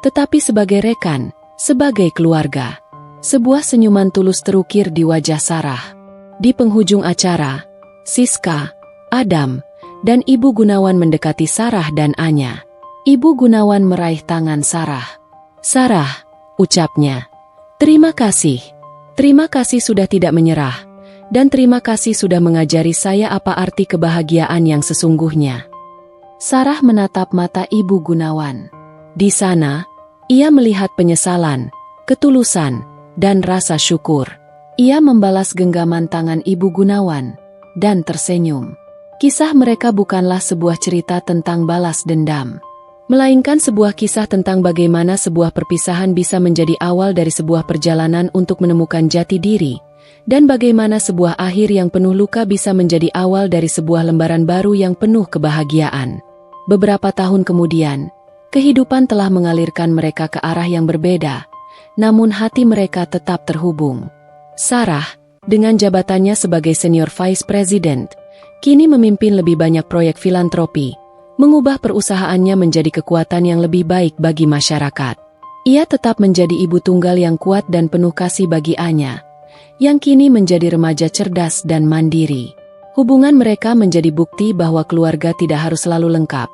tetapi sebagai rekan, sebagai keluarga. Sebuah senyuman tulus terukir di wajah Sarah. Di penghujung acara, Siska, Adam, dan Ibu Gunawan mendekati Sarah dan Anya. Ibu Gunawan meraih tangan Sarah. Sarah, ucapnya, terima kasih. Terima kasih sudah tidak menyerah. Dan terima kasih sudah mengajari saya apa arti kebahagiaan yang sesungguhnya. Sarah menatap mata Ibu Gunawan. Di sana, ia melihat penyesalan, ketulusan, dan rasa syukur. Ia membalas genggaman tangan Ibu Gunawan, dan tersenyum. Kisah mereka bukanlah sebuah cerita tentang balas dendam, melainkan sebuah kisah tentang bagaimana sebuah perpisahan bisa menjadi awal dari sebuah perjalanan untuk menemukan jati diri, dan bagaimana sebuah akhir yang penuh luka bisa menjadi awal dari sebuah lembaran baru yang penuh kebahagiaan. Beberapa tahun kemudian, kehidupan telah mengalirkan mereka ke arah yang berbeda, namun hati mereka tetap terhubung. Sarah, dengan jabatannya sebagai senior vice president, kini memimpin lebih banyak proyek filantropi, mengubah perusahaannya menjadi kekuatan yang lebih baik bagi masyarakat. Ia tetap menjadi ibu tunggal yang kuat dan penuh kasih bagi Anya, yang kini menjadi remaja cerdas dan mandiri. Hubungan mereka menjadi bukti bahwa keluarga tidak harus selalu lengkap,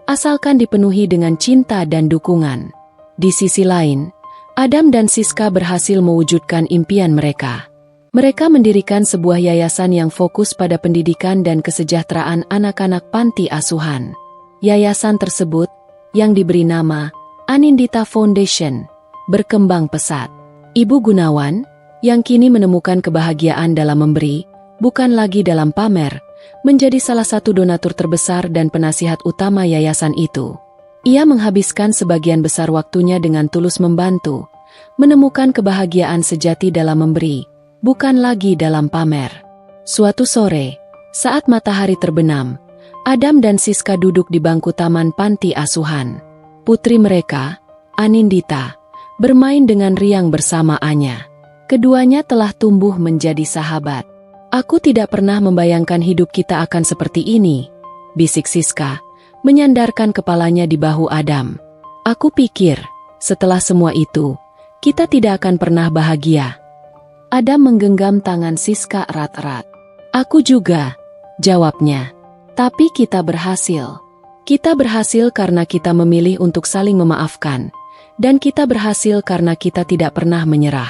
asalkan dipenuhi dengan cinta dan dukungan. Di sisi lain, Adam dan Siska berhasil mewujudkan impian mereka. Mereka mendirikan sebuah yayasan yang fokus pada pendidikan dan kesejahteraan anak-anak panti asuhan. Yayasan tersebut, yang diberi nama Anindita Foundation, berkembang pesat. Ibu Gunawan, yang kini menemukan kebahagiaan dalam memberi, bukan lagi dalam pamer, menjadi salah satu donatur terbesar dan penasihat utama yayasan itu. Ia menghabiskan sebagian besar waktunya dengan tulus membantu, menemukan kebahagiaan sejati dalam memberi, bukan lagi dalam pamer. Suatu sore, saat matahari terbenam, Adam dan Siska duduk di bangku taman panti asuhan. Putri mereka, Anindita, bermain dengan riang bersama Anya. Keduanya telah tumbuh menjadi sahabat. Aku tidak pernah membayangkan hidup kita akan seperti ini, bisik Siska, menyandarkan kepalanya di bahu Adam. Aku pikir, setelah semua itu, kita tidak akan pernah bahagia. Adam menggenggam tangan Siska erat-erat. Aku juga, jawabnya. Tapi kita berhasil. Kita berhasil karena kita memilih untuk saling memaafkan. Dan kita berhasil karena kita tidak pernah menyerah.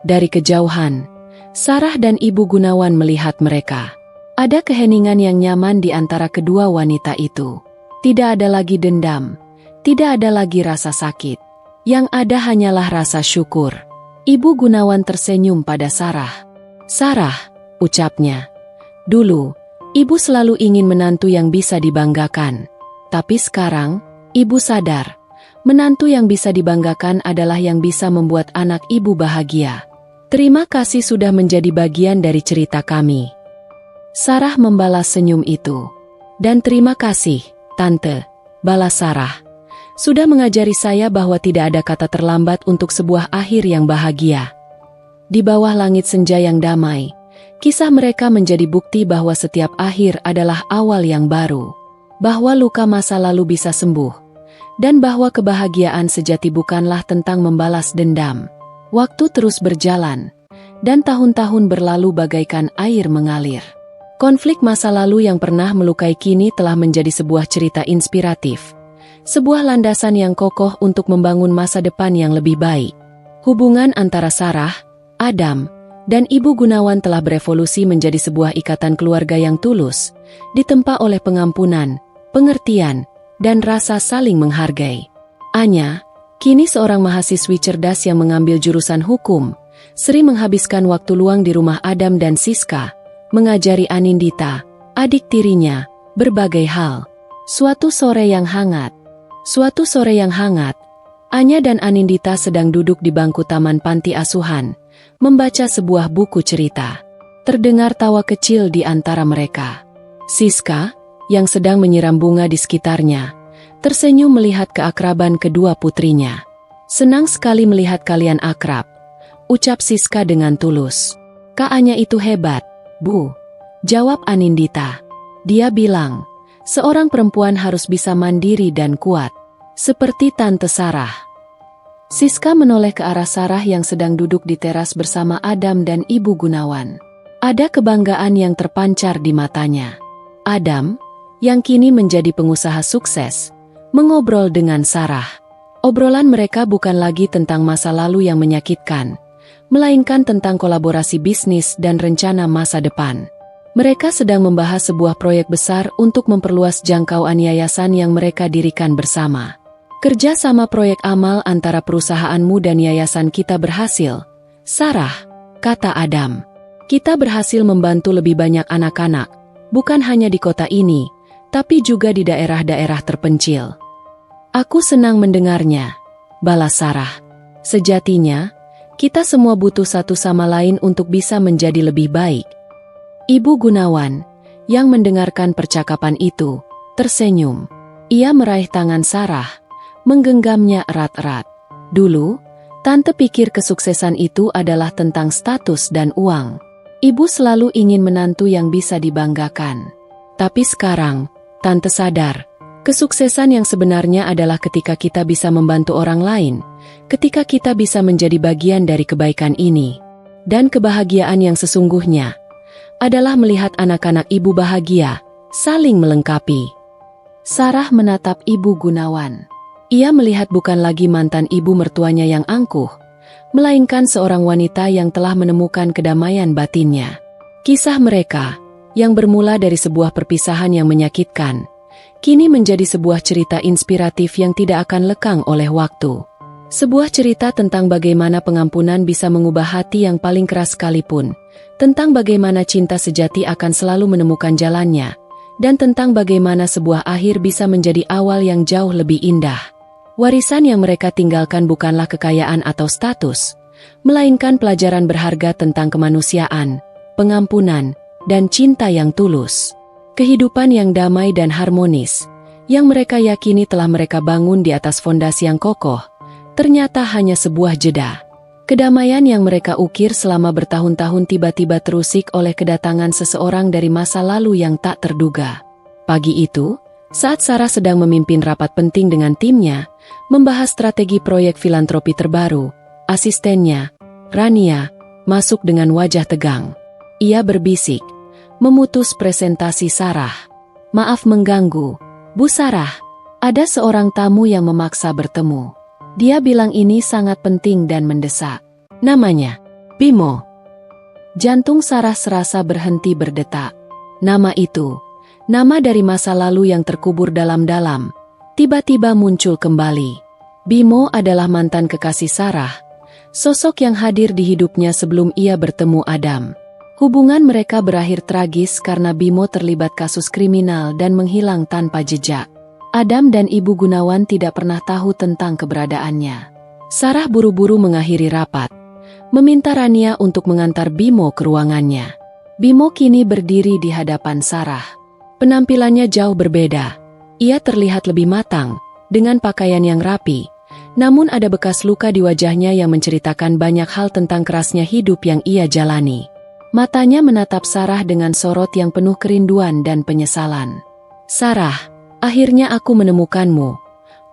Dari kejauhan, Sarah dan Ibu Gunawan melihat mereka. Ada keheningan yang nyaman di antara kedua wanita itu. Tidak ada lagi dendam. Tidak ada lagi rasa sakit. Yang ada hanyalah rasa syukur. Ibu Gunawan tersenyum pada Sarah. Sarah, ucapnya. Dulu, ibu selalu ingin menantu yang bisa dibanggakan. Tapi sekarang, ibu sadar, menantu yang bisa dibanggakan adalah yang bisa membuat anak ibu bahagia. Terima kasih sudah menjadi bagian dari cerita kami. Sarah membalas senyum itu. Dan terima kasih, Tante, balas Sarah. Sudah mengajari saya bahwa tidak ada kata terlambat untuk sebuah akhir yang bahagia. Di bawah langit senja yang damai, kisah mereka menjadi bukti bahwa setiap akhir adalah awal yang baru. Bahwa luka masa lalu bisa sembuh. Dan bahwa kebahagiaan sejati bukanlah tentang membalas dendam. Waktu terus berjalan. Dan tahun-tahun berlalu bagaikan air mengalir. Konflik masa lalu yang pernah melukai kini telah menjadi sebuah cerita inspiratif. Sebuah landasan yang kokoh untuk membangun masa depan yang lebih baik. Hubungan antara Sarah, Adam, dan Ibu Gunawan telah berevolusi menjadi sebuah ikatan keluarga yang tulus, ditempa oleh pengampunan, pengertian, dan rasa saling menghargai. Anya, kini seorang mahasiswi cerdas yang mengambil jurusan hukum, sering menghabiskan waktu luang di rumah Adam dan Siska, mengajari Anindita, adik tirinya, berbagai hal. Suatu sore yang hangat, Anya dan Anindita sedang duduk di bangku taman panti asuhan, membaca sebuah buku cerita. Terdengar tawa kecil di antara mereka. Siska, yang sedang menyiram bunga di sekitarnya, tersenyum melihat keakraban kedua putrinya. Senang sekali melihat kalian akrab, ucap Siska dengan tulus. Kak Anya itu hebat, Bu, jawab Anindita. Dia bilang, seorang perempuan harus bisa mandiri dan kuat. Seperti Tante Sarah. Siska menoleh ke arah Sarah yang sedang duduk di teras bersama Adam dan Ibu Gunawan. Ada kebanggaan yang terpancar di matanya. Adam, yang kini menjadi pengusaha sukses, mengobrol dengan Sarah. Obrolan mereka bukan lagi tentang masa lalu yang menyakitkan, melainkan tentang kolaborasi bisnis dan rencana masa depan. Mereka sedang membahas sebuah proyek besar untuk memperluas jangkauan yayasan yang mereka dirikan bersama. Kerja sama proyek amal antara perusahaanmu dan yayasan kita berhasil, Sarah, kata Adam. Kita berhasil membantu lebih banyak anak-anak, bukan hanya di kota ini, tapi juga di daerah-daerah terpencil. Aku senang mendengarnya, balas Sarah. Sejatinya, kita semua butuh satu sama lain untuk bisa menjadi lebih baik. Ibu Gunawan, yang mendengarkan percakapan itu, tersenyum. Ia meraih tangan Sarah, menggenggamnya erat-erat. Dulu, Tante pikir kesuksesan itu adalah tentang status dan uang. Ibu selalu ingin menantu yang bisa dibanggakan. Tapi sekarang, Tante sadar, kesuksesan yang sebenarnya adalah ketika kita bisa membantu orang lain, ketika kita bisa menjadi bagian dari kebaikan ini. Dan kebahagiaan yang sesungguhnya adalah melihat anak-anak ibu bahagia, saling melengkapi. Sarah menatap Ibu Gunawan. Ia melihat bukan lagi mantan ibu mertuanya yang angkuh, melainkan seorang wanita yang telah menemukan kedamaian batinnya. Kisah mereka, yang bermula dari sebuah perpisahan yang menyakitkan, kini menjadi sebuah cerita inspiratif yang tidak akan lekang oleh waktu. Sebuah cerita tentang bagaimana pengampunan bisa mengubah hati yang paling keras sekalipun, tentang bagaimana cinta sejati akan selalu menemukan jalannya, dan tentang bagaimana sebuah akhir bisa menjadi awal yang jauh lebih indah. Warisan yang mereka tinggalkan bukanlah kekayaan atau status, melainkan pelajaran berharga tentang kemanusiaan, pengampunan, dan cinta yang tulus. Kehidupan yang damai dan harmonis, yang mereka yakini telah mereka bangun di atas fondasi yang kokoh, ternyata hanya sebuah jeda. Kedamaian yang mereka ukir selama bertahun-tahun tiba-tiba terusik oleh kedatangan seseorang dari masa lalu yang tak terduga. Pagi itu, saat Sarah sedang memimpin rapat penting dengan timnya, membahas strategi proyek filantropi terbaru, Asistennya, Rania, masuk dengan wajah tegang. Ia berbisik, memutus presentasi Sarah. "Maaf mengganggu, Bu Sarah. Ada seorang tamu yang memaksa bertemu. Dia bilang ini sangat penting dan mendesak. Namanya Bimo." Jantung Sarah serasa berhenti berdetak. Nama itu, nama dari masa lalu yang terkubur dalam-dalam, tiba-tiba muncul kembali. Bimo adalah mantan kekasih Sarah, sosok yang hadir di hidupnya sebelum ia bertemu Adam. Hubungan mereka berakhir tragis karena Bimo terlibat kasus kriminal dan menghilang tanpa jejak. Adam dan Ibu Gunawan tidak pernah tahu tentang keberadaannya. Sarah buru-buru mengakhiri rapat, meminta Rania untuk mengantar Bimo ke ruangannya. Bimo kini berdiri di hadapan Sarah. Penampilannya jauh berbeda. Ia terlihat lebih matang, dengan pakaian yang rapi, namun ada bekas luka di wajahnya yang menceritakan banyak hal tentang kerasnya hidup yang ia jalani. Matanya menatap Sarah dengan sorot yang penuh kerinduan dan penyesalan. "Sarah, akhirnya aku menemukanmu,"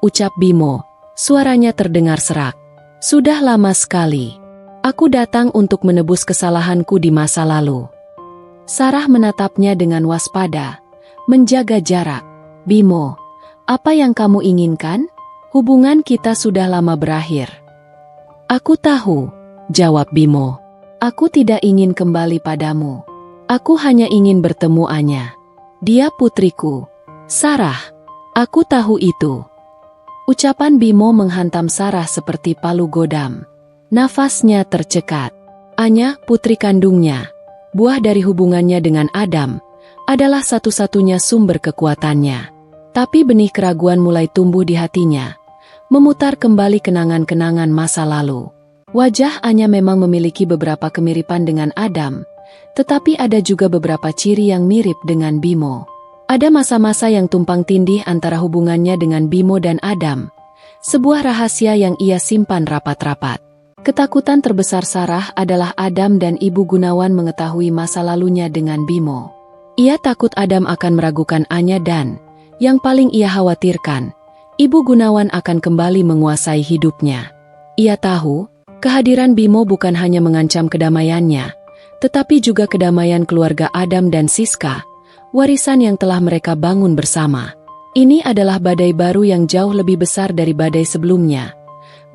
ucap Bimo, suaranya terdengar serak. "Sudah lama sekali. Aku datang untuk menebus kesalahanku di masa lalu." Sarah menatapnya dengan waspada, menjaga jarak. "Bimo, apa yang kamu inginkan? Hubungan kita sudah lama berakhir." "Aku tahu," jawab Bimo. "Aku tidak ingin kembali padamu. Aku hanya ingin bertemu Anya. Dia putriku." "Sarah, aku tahu itu." Ucapan Bimo menghantam Sarah seperti palu godam. Nafasnya tercekat. Anya, putri kandungnya, buah dari hubungannya dengan Adam, adalah satu-satunya sumber kekuatannya. Tapi benih keraguan mulai tumbuh di hatinya, memutar kembali kenangan-kenangan masa lalu. Wajah Anya memang memiliki beberapa kemiripan dengan Adam, tetapi ada juga beberapa ciri yang mirip dengan Bimo. Ada masa-masa yang tumpang tindih antara hubungannya dengan Bimo dan Adam, sebuah rahasia yang ia simpan rapat-rapat. Ketakutan terbesar Sarah adalah Adam dan Ibu Gunawan mengetahui masa lalunya dengan Bimo. Ia takut Adam akan meragukan Anya dan, yang paling ia khawatirkan, Ibu Gunawan akan kembali menguasai hidupnya. Ia tahu, kehadiran Bimo bukan hanya mengancam kedamaiannya, tetapi juga kedamaian keluarga Adam dan Siska, warisan yang telah mereka bangun bersama. Ini adalah badai baru yang jauh lebih besar dari badai sebelumnya.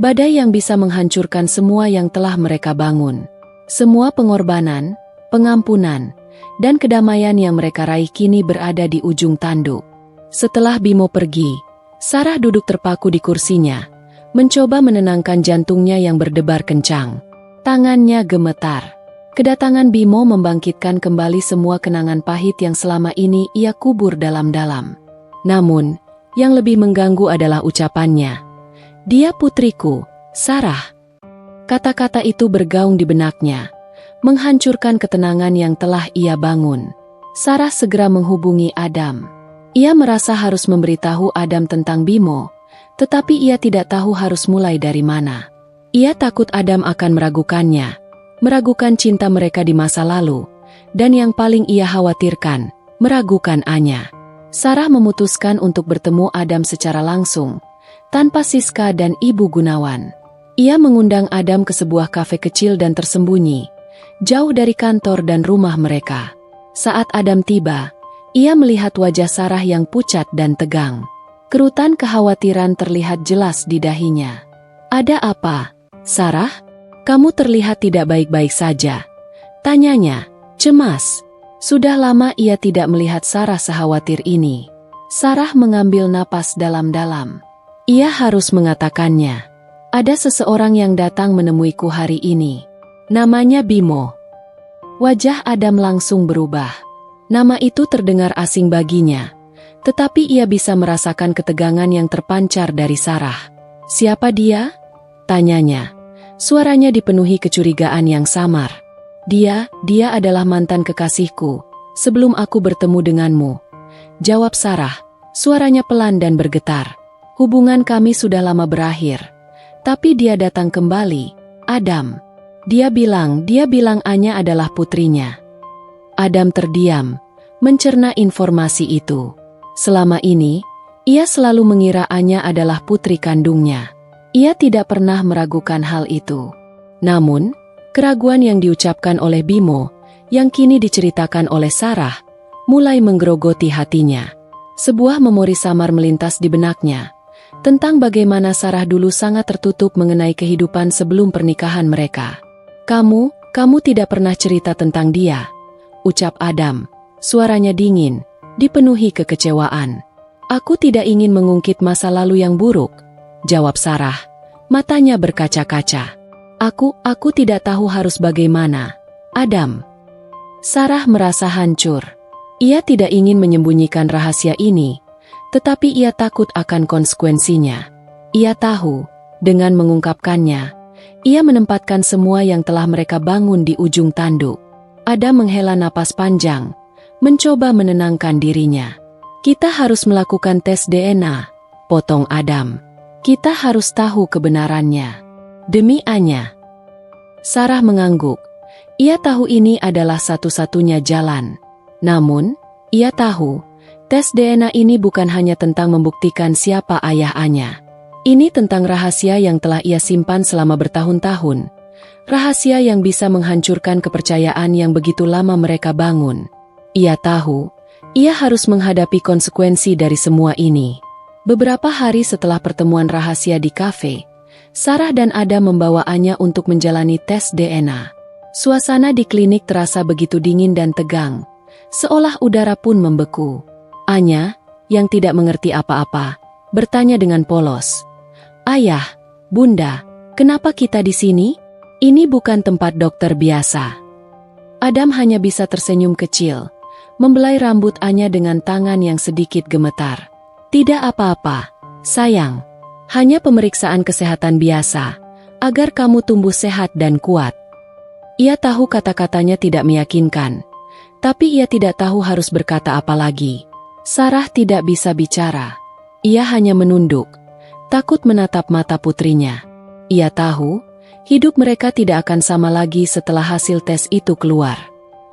Badai yang bisa menghancurkan semua yang telah mereka bangun. Semua pengorbanan, pengampunan, dan kedamaian yang mereka raih kini berada di ujung tanduk. Setelah Bimo pergi, Sarah duduk terpaku di kursinya, mencoba menenangkan jantungnya yang berdebar kencang. Tangannya gemetar. Kedatangan Bimo membangkitkan kembali semua kenangan pahit yang selama ini ia kubur dalam-dalam. Namun, yang lebih mengganggu adalah ucapannya. "Dia putriku, Sarah." Kata-kata itu bergaung di benaknya, menghancurkan ketenangan yang telah ia bangun. Sarah segera menghubungi Adam. Ia merasa harus memberitahu Adam tentang Bimo, tetapi ia tidak tahu harus mulai dari mana. Ia takut Adam akan meragukannya, meragukan cinta mereka di masa lalu, dan yang paling ia khawatirkan, meragukan Anya. Sarah memutuskan untuk bertemu Adam secara langsung, tanpa Siska dan Ibu Gunawan. Ia mengundang Adam ke sebuah kafe kecil dan tersembunyi, jauh dari kantor dan rumah mereka. Saat Adam tiba, ia melihat wajah Sarah yang pucat dan tegang. Kerutan kekhawatiran terlihat jelas di dahinya. "Ada apa, Sarah? Kamu terlihat tidak baik-baik saja," tanyanya, cemas. Sudah lama ia tidak melihat Sarah sekhawatir ini. Sarah mengambil napas dalam-dalam. Ia harus mengatakannya. "Ada seseorang yang datang menemuiku hari ini. Namanya Bimo." Wajah Adam langsung berubah. Nama itu terdengar asing baginya, tetapi ia bisa merasakan ketegangan yang terpancar dari Sarah. "Siapa dia?" tanyanya. Suaranya dipenuhi kecurigaan yang samar. Dia adalah mantan kekasihku, sebelum aku bertemu denganmu," jawab Sarah, suaranya pelan dan bergetar. "Hubungan kami sudah lama berakhir. Tapi dia datang kembali, Adam. Dia bilang Anya adalah putrinya." Adam terdiam, mencerna informasi itu. Selama ini, ia selalu mengira Anya adalah putri kandungnya. Ia tidak pernah meragukan hal itu. Namun, keraguan yang diucapkan oleh Bimo, yang kini diceritakan oleh Sarah, mulai menggerogoti hatinya. Sebuah memori samar melintas di benaknya, tentang bagaimana Sarah dulu sangat tertutup mengenai kehidupan sebelum pernikahan mereka. Kamu tidak pernah cerita tentang dia, ucap Adam, suaranya dingin, dipenuhi kekecewaan. Aku tidak ingin mengungkit masa lalu yang buruk, jawab Sarah, matanya berkaca-kaca. Aku tidak tahu harus bagaimana, Adam. Sarah merasa hancur. Ia tidak ingin menyembunyikan rahasia ini, tetapi ia takut akan konsekuensinya. Ia tahu, dengan mengungkapkannya, ia menempatkan semua yang telah mereka bangun di ujung tanduk. Adam menghela napas panjang, mencoba menenangkan dirinya. Kita harus melakukan tes DNA, potong Adam. Kita harus tahu kebenarannya. Demi Anya. Sarah mengangguk. Ia tahu ini adalah satu-satunya jalan. Namun, ia tahu, tes DNA ini bukan hanya tentang membuktikan siapa ayah Anya. Ini tentang rahasia yang telah ia simpan selama bertahun-tahun. Rahasia yang bisa menghancurkan kepercayaan yang begitu lama mereka bangun. Ia tahu, ia harus menghadapi konsekuensi dari semua ini. Beberapa hari setelah pertemuan rahasia di kafe, Sarah dan Adam membawa Anya untuk menjalani tes DNA. Suasana di klinik terasa begitu dingin dan tegang, seolah udara pun membeku. Anya, yang tidak mengerti apa-apa, bertanya dengan polos. Ayah, Bunda, kenapa kita di sini? Ini bukan tempat dokter biasa. Adam hanya bisa tersenyum kecil, membelai rambut Anya dengan tangan yang sedikit gemetar. Tidak apa-apa, sayang. Hanya pemeriksaan kesehatan biasa, agar kamu tumbuh sehat dan kuat. Ia tahu kata-katanya tidak meyakinkan, tapi ia tidak tahu harus berkata apa lagi. Sarah tidak bisa bicara. Ia hanya menunduk, takut menatap mata putrinya. Ia tahu, hidup mereka tidak akan sama lagi setelah hasil tes itu keluar.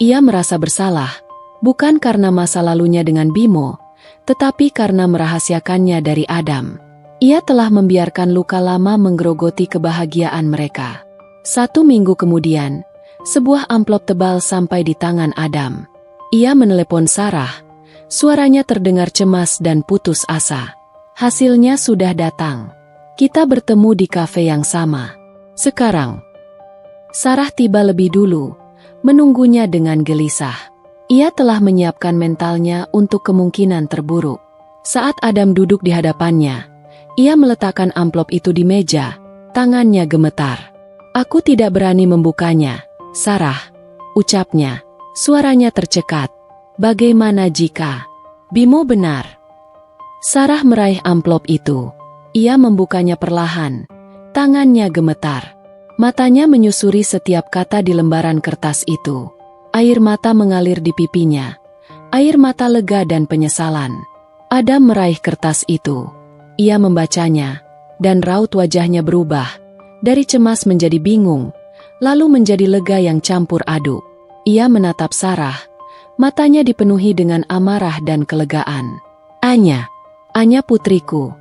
Ia merasa bersalah, bukan karena masa lalunya dengan Bimo, tetapi karena merahasiakannya dari Adam. Ia telah membiarkan luka lama menggerogoti kebahagiaan mereka. 1 minggu kemudian, sebuah amplop tebal sampai di tangan Adam. Ia menelepon Sarah, suaranya terdengar cemas dan putus asa. Hasilnya sudah datang. Kita bertemu di kafe yang sama. Sekarang. Sarah tiba lebih dulu, menunggunya dengan gelisah. Ia telah menyiapkan mentalnya untuk kemungkinan terburuk. Saat Adam duduk di hadapannya, ia meletakkan amplop itu di meja, tangannya gemetar. Aku tidak berani membukanya, Sarah, ucapnya, suaranya tercekat. Bagaimana jika Bimo benar? Sarah meraih amplop itu. Ia membukanya perlahan, tangannya gemetar. Matanya menyusuri setiap kata di lembaran kertas itu. Air mata mengalir di pipinya, air mata lega dan penyesalan. Adam meraih kertas itu. Ia membacanya, dan raut wajahnya berubah, dari cemas menjadi bingung, lalu menjadi lega yang campur aduk. Ia menatap Sarah, matanya dipenuhi dengan amarah dan kelegaan. Anya putriku,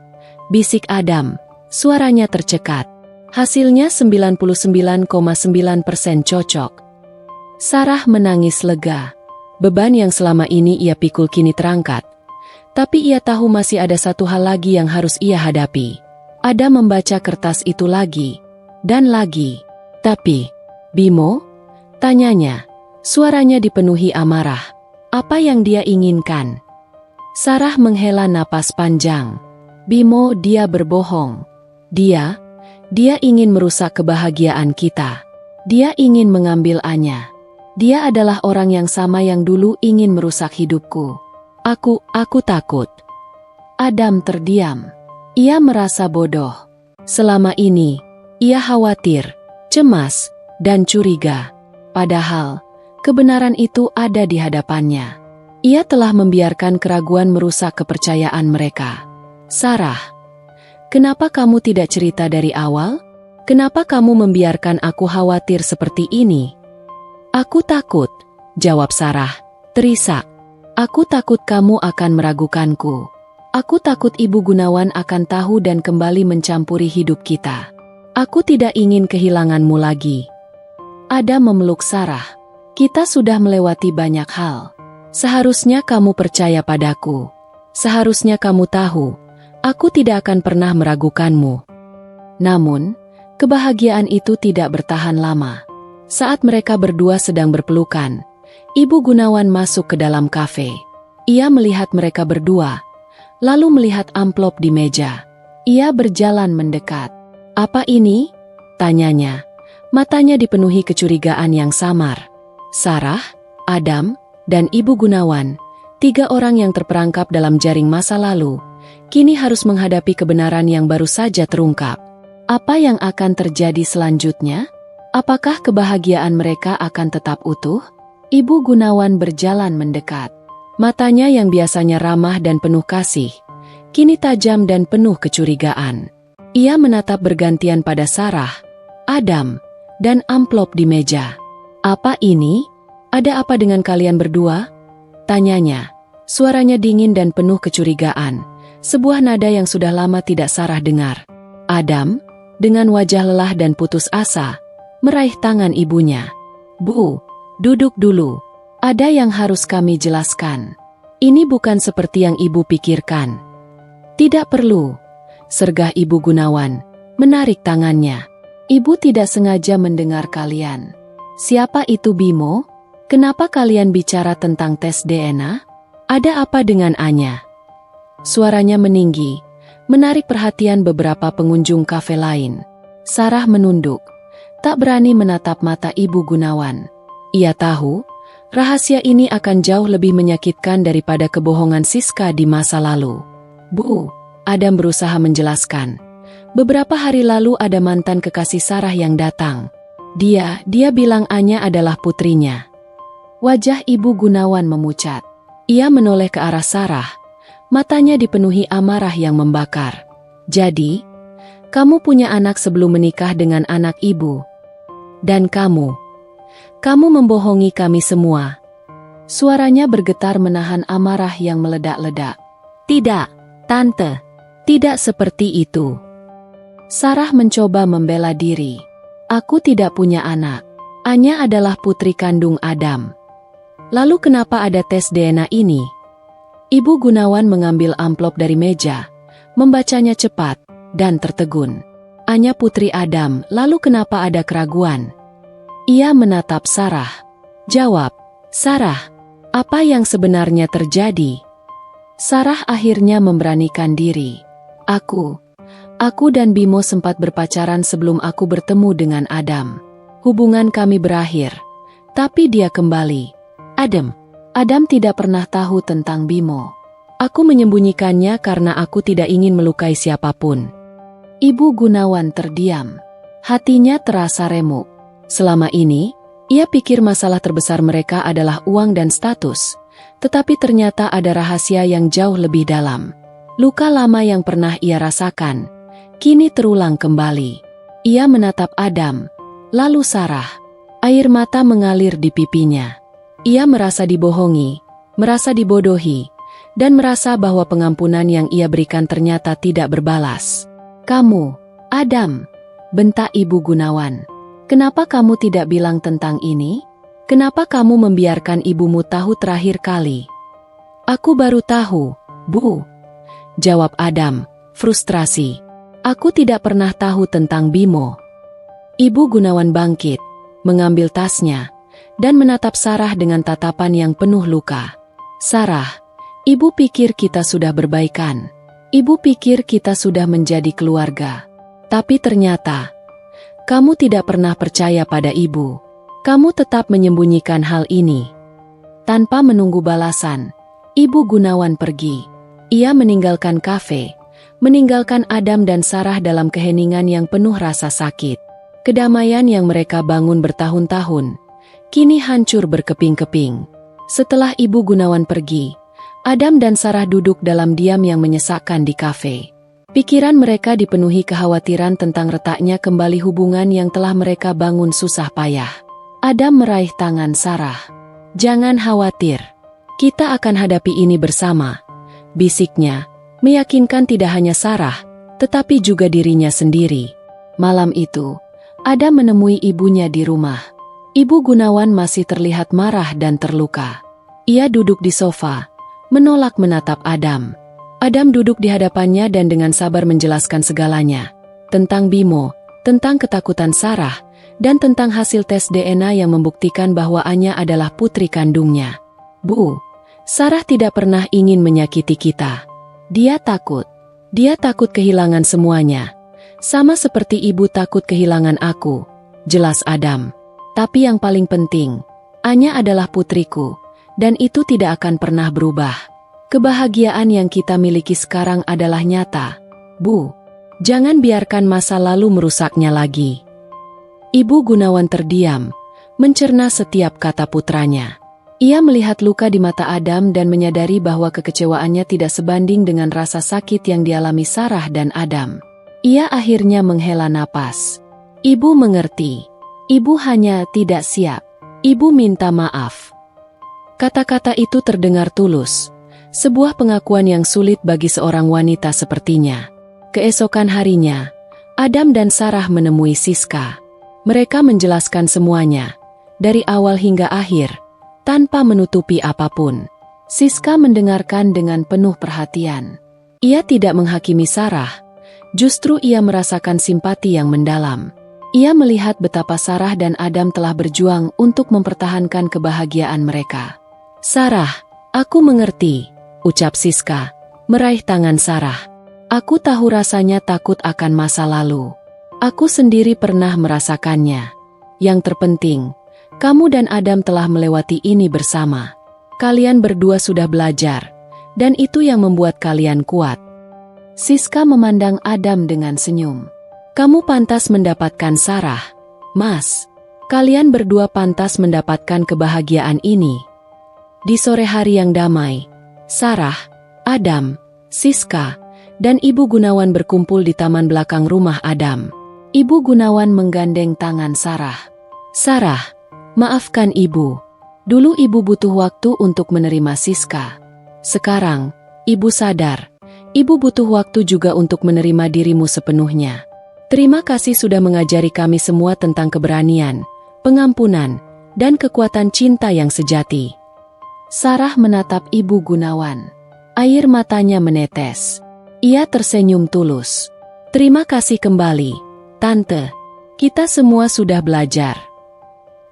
bisik Adam, suaranya tercekat. Hasilnya 99,9% cocok. Sarah menangis lega. Beban yang selama ini ia pikul kini terangkat. Tapi ia tahu masih ada satu hal lagi yang harus ia hadapi. Adam membaca kertas itu lagi, dan lagi. Tapi, Bimo? Tanyanya, suaranya dipenuhi amarah. Apa yang dia inginkan? Sarah menghela napas panjang. Bimo, dia berbohong. Dia ingin merusak kebahagiaan kita. Dia ingin mengambil Anya. Dia adalah orang yang sama yang dulu ingin merusak hidupku. Aku takut. Adam terdiam. Ia merasa bodoh. Selama ini, ia khawatir, cemas, dan curiga. Padahal, kebenaran itu ada di hadapannya. Ia telah membiarkan keraguan merusak kepercayaan mereka. Sarah, kenapa kamu tidak cerita dari awal? Kenapa kamu membiarkan aku khawatir seperti ini? Aku takut, jawab Sarah, terisak. Aku takut kamu akan meragukanku. Aku takut Ibu Gunawan akan tahu dan kembali mencampuri hidup kita. Aku tidak ingin kehilanganmu lagi. Adam memeluk Sarah. Kita sudah melewati banyak hal. Seharusnya kamu percaya padaku. Seharusnya kamu tahu, aku tidak akan pernah meragukanmu. Namun, kebahagiaan itu tidak bertahan lama. Saat mereka berdua sedang berpelukan, Ibu Gunawan masuk ke dalam kafe. Ia melihat mereka berdua, lalu melihat amplop di meja. Ia berjalan mendekat. "Apa ini?" tanyanya. Matanya dipenuhi kecurigaan yang samar. Sarah, Adam, dan Ibu Gunawan, 3 orang yang terperangkap dalam jaring masa lalu, kini harus menghadapi kebenaran yang baru saja terungkap. Apa yang akan terjadi selanjutnya? Apakah kebahagiaan mereka akan tetap utuh? Ibu Gunawan berjalan mendekat. Matanya yang biasanya ramah dan penuh kasih, kini tajam dan penuh kecurigaan. Ia menatap bergantian pada Sarah, Adam, dan amplop di meja. "Apa ini? Ada apa dengan kalian berdua?" tanyanya. Suaranya dingin dan penuh kecurigaan, sebuah nada yang sudah lama tidak Sarah dengar. Adam, dengan wajah lelah dan putus asa, meraih tangan ibunya. "Bu, duduk dulu. Ada yang harus kami jelaskan. Ini bukan seperti yang ibu pikirkan." "Tidak perlu," sergah Ibu Gunawan, menarik tangannya. "Ibu tidak sengaja mendengar kalian." "Siapa itu Bimo? Kenapa kalian bicara tentang tes DNA? Ada apa dengan Anya?" Suaranya meninggi, menarik perhatian beberapa pengunjung kafe lain. Sarah menunduk, tak berani menatap mata Ibu Gunawan. Ia tahu, rahasia ini akan jauh lebih menyakitkan daripada kebohongan Siska di masa lalu. "Bu," Adam berusaha menjelaskan. "Beberapa hari lalu ada mantan kekasih Sarah yang datang. Dia bilang Anya adalah putrinya." Wajah Ibu Gunawan memucat. Ia menoleh ke arah Sarah. Matanya dipenuhi amarah yang membakar. "Jadi, kamu punya anak sebelum menikah dengan anak ibu. Dan kamu membohongi kami semua." Suaranya bergetar menahan amarah yang meledak-ledak. "Tidak, Tante. Tidak seperti itu." Sarah mencoba membela diri. "Aku tidak punya anak. Anya adalah putri kandung Adam." "Lalu kenapa ada tes DNA ini?" Ibu Gunawan mengambil amplop dari meja, membacanya cepat, dan tertegun. "Anya putri Adam, lalu kenapa ada keraguan?" Ia menatap Sarah. "Jawab, Sarah, apa yang sebenarnya terjadi?" Sarah akhirnya memberanikan diri. Aku dan Bimo sempat berpacaran sebelum aku bertemu dengan Adam. Hubungan kami berakhir, tapi dia kembali. Adam tidak pernah tahu tentang Bimo. Aku menyembunyikannya karena aku tidak ingin melukai siapapun." Ibu Gunawan terdiam. Hatinya terasa remuk. Selama ini, ia pikir masalah terbesar mereka adalah uang dan status, tetapi ternyata ada rahasia yang jauh lebih dalam. Luka lama yang pernah ia rasakan kini terulang kembali. Ia menatap Adam, lalu Sarah. Air mata mengalir di pipinya. Ia merasa dibohongi, merasa dibodohi, dan merasa bahwa pengampunan yang ia berikan ternyata tidak berbalas. "Kamu, Adam," bentak Ibu Gunawan. "Kenapa kamu tidak bilang tentang ini? Kenapa kamu membiarkan ibumu tahu terakhir kali?" "Aku baru tahu, Bu," jawab Adam, frustrasi. "Aku tidak pernah tahu tentang Bimo." Ibu Gunawan bangkit, mengambil tasnya, dan menatap Sarah dengan tatapan yang penuh luka. "Sarah, ibu pikir kita sudah berbaikan. Ibu pikir kita sudah menjadi keluarga. Tapi ternyata, kamu tidak pernah percaya pada ibu. Kamu tetap menyembunyikan hal ini." Tanpa menunggu balasan, Ibu Gunawan pergi. Ia meninggalkan kafe, meninggalkan Adam dan Sarah dalam keheningan yang penuh rasa sakit. Kedamaian yang mereka bangun bertahun-tahun kini hancur berkeping-keping. Setelah Ibu Gunawan pergi, Adam dan Sarah duduk dalam diam yang menyesakkan di kafe. Pikiran mereka dipenuhi kekhawatiran tentang retaknya kembali hubungan yang telah mereka bangun susah payah. Adam meraih tangan Sarah. "Jangan khawatir. Kita akan hadapi ini bersama," bisiknya, meyakinkan tidak hanya Sarah, tetapi juga dirinya sendiri. Malam itu, Adam menemui ibunya di rumah. Ibu Gunawan masih terlihat marah dan terluka. Ia duduk di sofa, menolak menatap Adam. Adam duduk di hadapannya dan dengan sabar menjelaskan segalanya. Tentang Bimo, tentang ketakutan Sarah, dan tentang hasil tes DNA yang membuktikan bahwa Anya adalah putri kandungnya. Bu, Sarah tidak pernah ingin menyakiti kita. Dia takut. Dia takut kehilangan semuanya. Sama seperti ibu takut kehilangan aku, jelas Adam. Tapi yang paling penting, Anya adalah putriku, dan itu tidak akan pernah berubah. Kebahagiaan yang kita miliki sekarang adalah nyata. Bu, jangan biarkan masa lalu merusaknya lagi. Ibu Gunawan terdiam, mencerna setiap kata putranya. Ia melihat luka di mata Adam dan menyadari bahwa kekecewaannya tidak sebanding dengan rasa sakit yang dialami Sarah dan Adam. Ia akhirnya menghela napas. Ibu mengerti. Ibu hanya tidak siap. Ibu minta maaf. Kata-kata itu terdengar tulus. Sebuah pengakuan yang sulit bagi seorang wanita sepertinya. Keesokan harinya, Adam dan Sarah menemui Siska. Mereka menjelaskan semuanya, dari awal hingga akhir, tanpa menutupi apapun. Siska mendengarkan dengan penuh perhatian. Ia tidak menghakimi Sarah, justru ia merasakan simpati yang mendalam. Ia melihat betapa Sarah dan Adam telah berjuang untuk mempertahankan kebahagiaan mereka. Sarah, aku mengerti, ucap Siska, meraih tangan Sarah. Aku tahu rasanya takut akan masa lalu. Aku sendiri pernah merasakannya. Yang terpenting, kamu dan Adam telah melewati ini bersama. Kalian berdua sudah belajar, dan itu yang membuat kalian kuat. Siska memandang Adam dengan senyum. Kamu pantas mendapatkan Sarah, Mas. Kalian berdua pantas mendapatkan kebahagiaan ini. Di sore hari yang damai, Sarah, Adam, Siska, dan Ibu Gunawan berkumpul di taman belakang rumah Adam. Ibu Gunawan menggandeng tangan Sarah. Sarah, maafkan ibu. Dulu ibu butuh waktu untuk menerima Siska. Sekarang, ibu sadar. Ibu butuh waktu juga untuk menerima dirimu sepenuhnya. Terima kasih sudah mengajari kami semua tentang keberanian, pengampunan, dan kekuatan cinta yang sejati. Sarah menatap Ibu Gunawan. Air matanya menetes. Ia tersenyum tulus. Terima kasih kembali, Tante. Kita semua sudah belajar.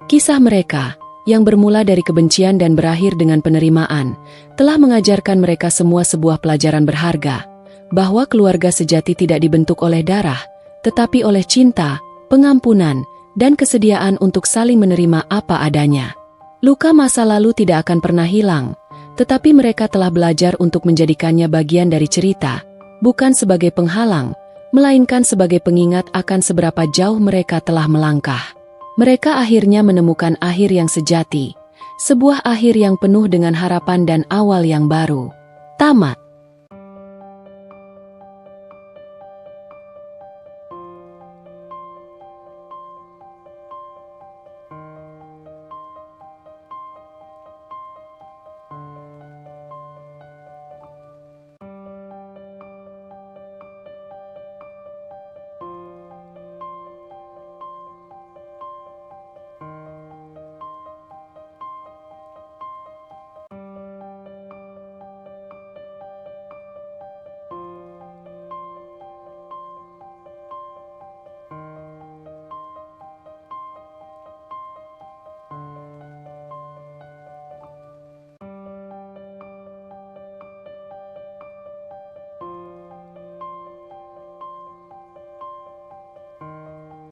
Kisah mereka, yang bermula dari kebencian dan berakhir dengan penerimaan, telah mengajarkan mereka semua sebuah pelajaran berharga, bahwa keluarga sejati tidak dibentuk oleh darah, tetapi oleh cinta, pengampunan, dan kesediaan untuk saling menerima apa adanya. Luka masa lalu tidak akan pernah hilang, tetapi mereka telah belajar untuk menjadikannya bagian dari cerita, bukan sebagai penghalang, melainkan sebagai pengingat akan seberapa jauh mereka telah melangkah. Mereka akhirnya menemukan akhir yang sejati, sebuah akhir yang penuh dengan harapan dan awal yang baru. Tamat.